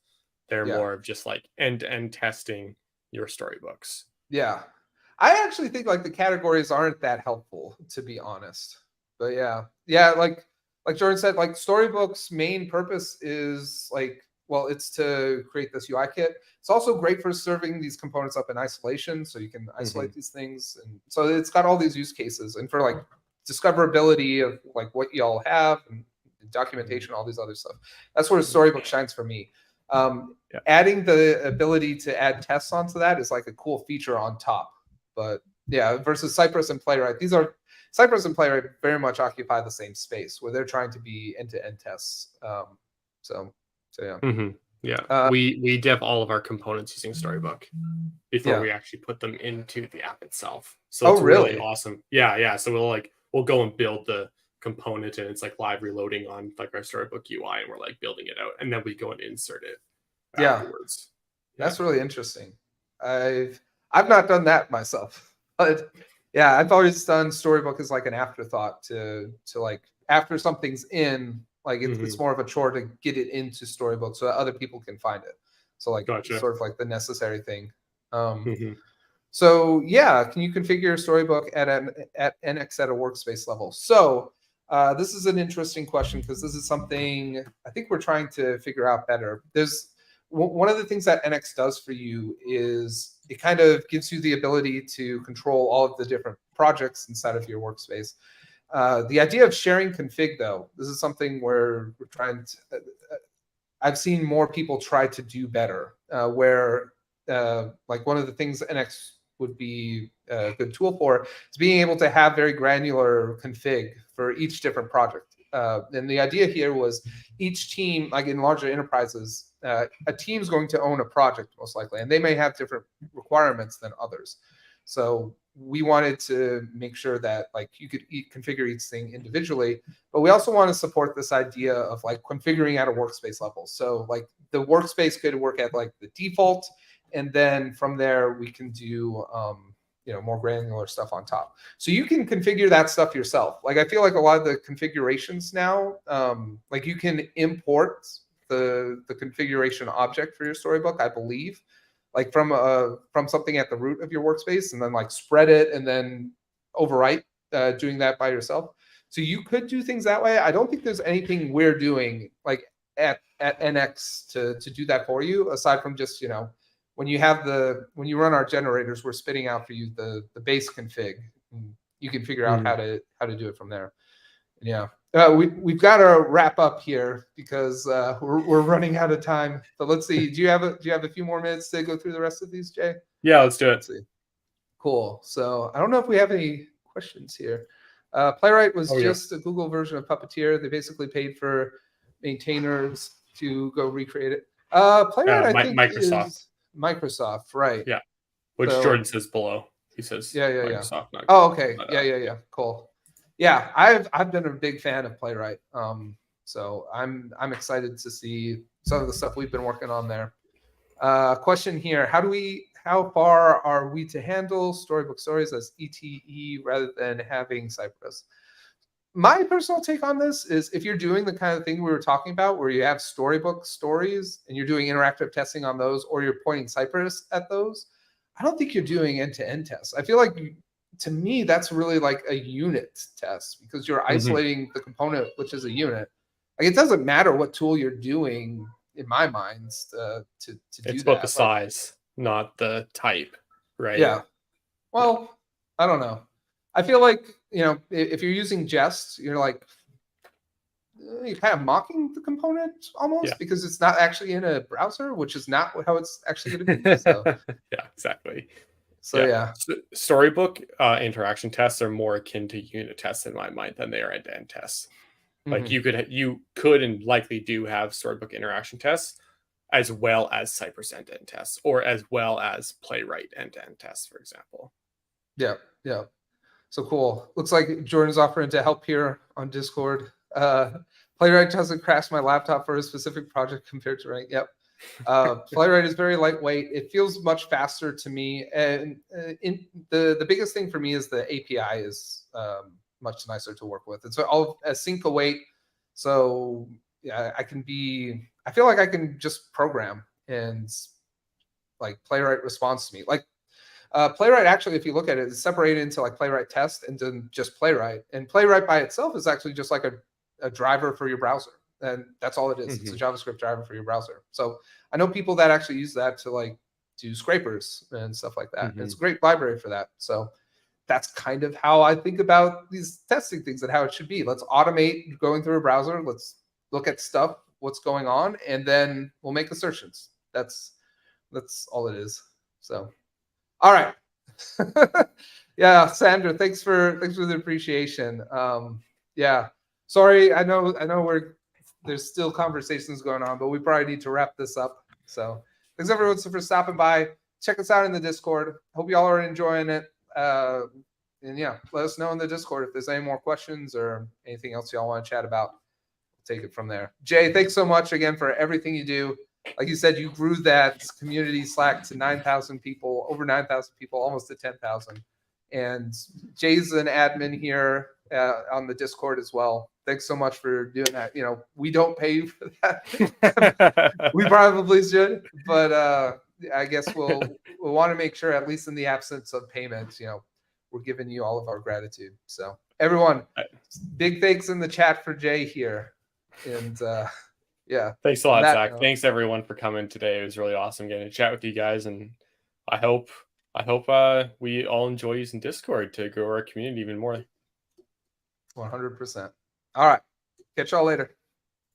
They're Yeah. more of just like end-to-end testing your storybooks. Yeah. I actually think like the categories aren't that helpful, to be honest. But yeah. Yeah, like Jordan said, like Storybook's main purpose is like, well, it's to create this UI kit. It's also great for serving these components up in isolation, so you can isolate these things. And so it's got all these use cases. And for like discoverability of like what y'all have and documentation, all these other stuff. That's where Storybook shines for me. Yeah. Adding the ability to add tests onto that is like a cool feature on top. But yeah, versus Cypress and Playwright, Cypress and Playwright very much occupy the same space where they're trying to be end-to-end tests. So yeah. Yeah, we dev all of our components using Storybook before Yeah. we actually put them into the app itself. So it's really? really awesome. Yeah. So we'll go and build the component, and it's like live reloading on like our Storybook UI, and we're like building it out, and then we go and insert it afterwards. That's really interesting. I've not done that myself, but yeah, I've always done Storybook as like an afterthought to like after something's in, like it's more of a chore to get it into Storybook so that other people can find it. So like sort of like the necessary thing. So yeah, can you configure Storybook at NX at a workspace level? So this is an interesting question because this is something I think we're trying to figure out better. There's one of the things that NX does for you is it kind of gives you the ability to control all of the different projects inside of your workspace. The idea of sharing config, though, this is something where we're trying to. I've seen more people try to do better. Where like one of the things NX would be a good tool for is being able to have very granular config for each different project. And the idea here was each team, like in larger enterprises, a team's going to own a project most likely, and they may have different requirements than others. So we wanted to make sure that like you could configure each thing individually, but we also want to support this idea of like configuring at a workspace level. So like the workspace could work at like the default, and then from there we can do more granular stuff on top. So you can configure that stuff yourself. Like I feel like a lot of the configurations now, like you can import the configuration object for your Storybook, I believe, like from something at the root of your workspace, and then like spread it and then overwrite doing that by yourself. So you could do things that way. I don't think there's anything we're doing like at NX to do that for you, aside from just when you run our generators, we're spitting out for you the base config. You can figure out how to do it from there. Yeah. We've got to wrap up here because we're running out of time. But let's see. Do you have a few more minutes to go through the rest of these, Jay? Yeah, let's do it. Let's see. Cool. So I don't know if we have any questions here. Playwright was just a Google version of Puppeteer. They basically paid for maintainers to go recreate it. Playwright, I think, is Microsoft, right? Yeah. Which Jordan says below. He says Microsoft. Yeah. Oh, okay. Yeah. Cool. Yeah, I've been a big fan of Playwright. So I'm excited to see some of the stuff we've been working on there. Question here: how far are we to handle Storybook Stories as ETE rather than having Cypress? My personal take on this is if you're doing the kind of thing we were talking about, where you have Storybook stories and you're doing interactive testing on those, or you're pointing Cypress at those, I don't think you're doing end-to-end tests. I feel like to me, that's really like a unit test because you're isolating the component, which is a unit. Like it doesn't matter what tool you're doing, in my mind, to do that. It's about the size, not the type, right? Yeah. Well, I don't know. I feel like if you're using Jest, you're kind of mocking the component almost because it's not actually in a browser, which is not how it's actually going to be. So. Yeah, exactly. So yeah. Storybook interaction tests are more akin to unit tests in my mind than they are end-to-end tests. Like you could and likely do have Storybook interaction tests as well as Cypress end-to-end tests, or as well as Playwright end-to-end tests, for example. Yeah. So cool. Looks like Jordan's offering to help here on Discord. Playwright doesn't crash my laptop for a specific project compared to Rank. Yep. Playwright is very lightweight. It feels much faster to me, and the biggest thing for me is the API is much nicer to work with. It's all async await. So yeah, I feel like I can just program and like Playwright responds to me. Like Playwright, actually, if you look at it, it's separated into like Playwright test and then just Playwright. And Playwright by itself is actually just like a driver for your browser. And that's all it is. It's a JavaScript driver for your browser. So I know people that actually use that to like do scrapers and stuff like that. It's a great library for that. So that's kind of how I think about these testing things and how it should be. Let's automate going through a browser. Let's look at stuff, what's going on, and then we'll make assertions. That's all it is. So, all right. Yeah, Sandra, thanks for the appreciation. Yeah, sorry, I know there's still conversations going on, but we probably need to wrap this up. So thanks everyone for stopping by. Check us out in the Discord. Hope you all are enjoying it. And yeah, let us know in the Discord if there's any more questions or anything else y'all want to chat about. We'll take it from there. Jay, thanks so much again for everything you do. Like you said, you grew that community Slack to 9,000 people, over 9,000 people, almost to 10,000. And Jay's an admin here on the Discord as well. Thanks so much for doing that. You know, we don't pay you for that. We probably should, but I guess we'll want to make sure, at least in the absence of payments, you know, we're giving you all of our gratitude. So everyone, big thanks in the chat for Jay here. And yeah. Thanks a lot, Zach. Thanks everyone for coming today. It was really awesome getting to chat with you guys. And I hope we all enjoy using Discord to grow our community even more. 100%. All right. Catch y'all later.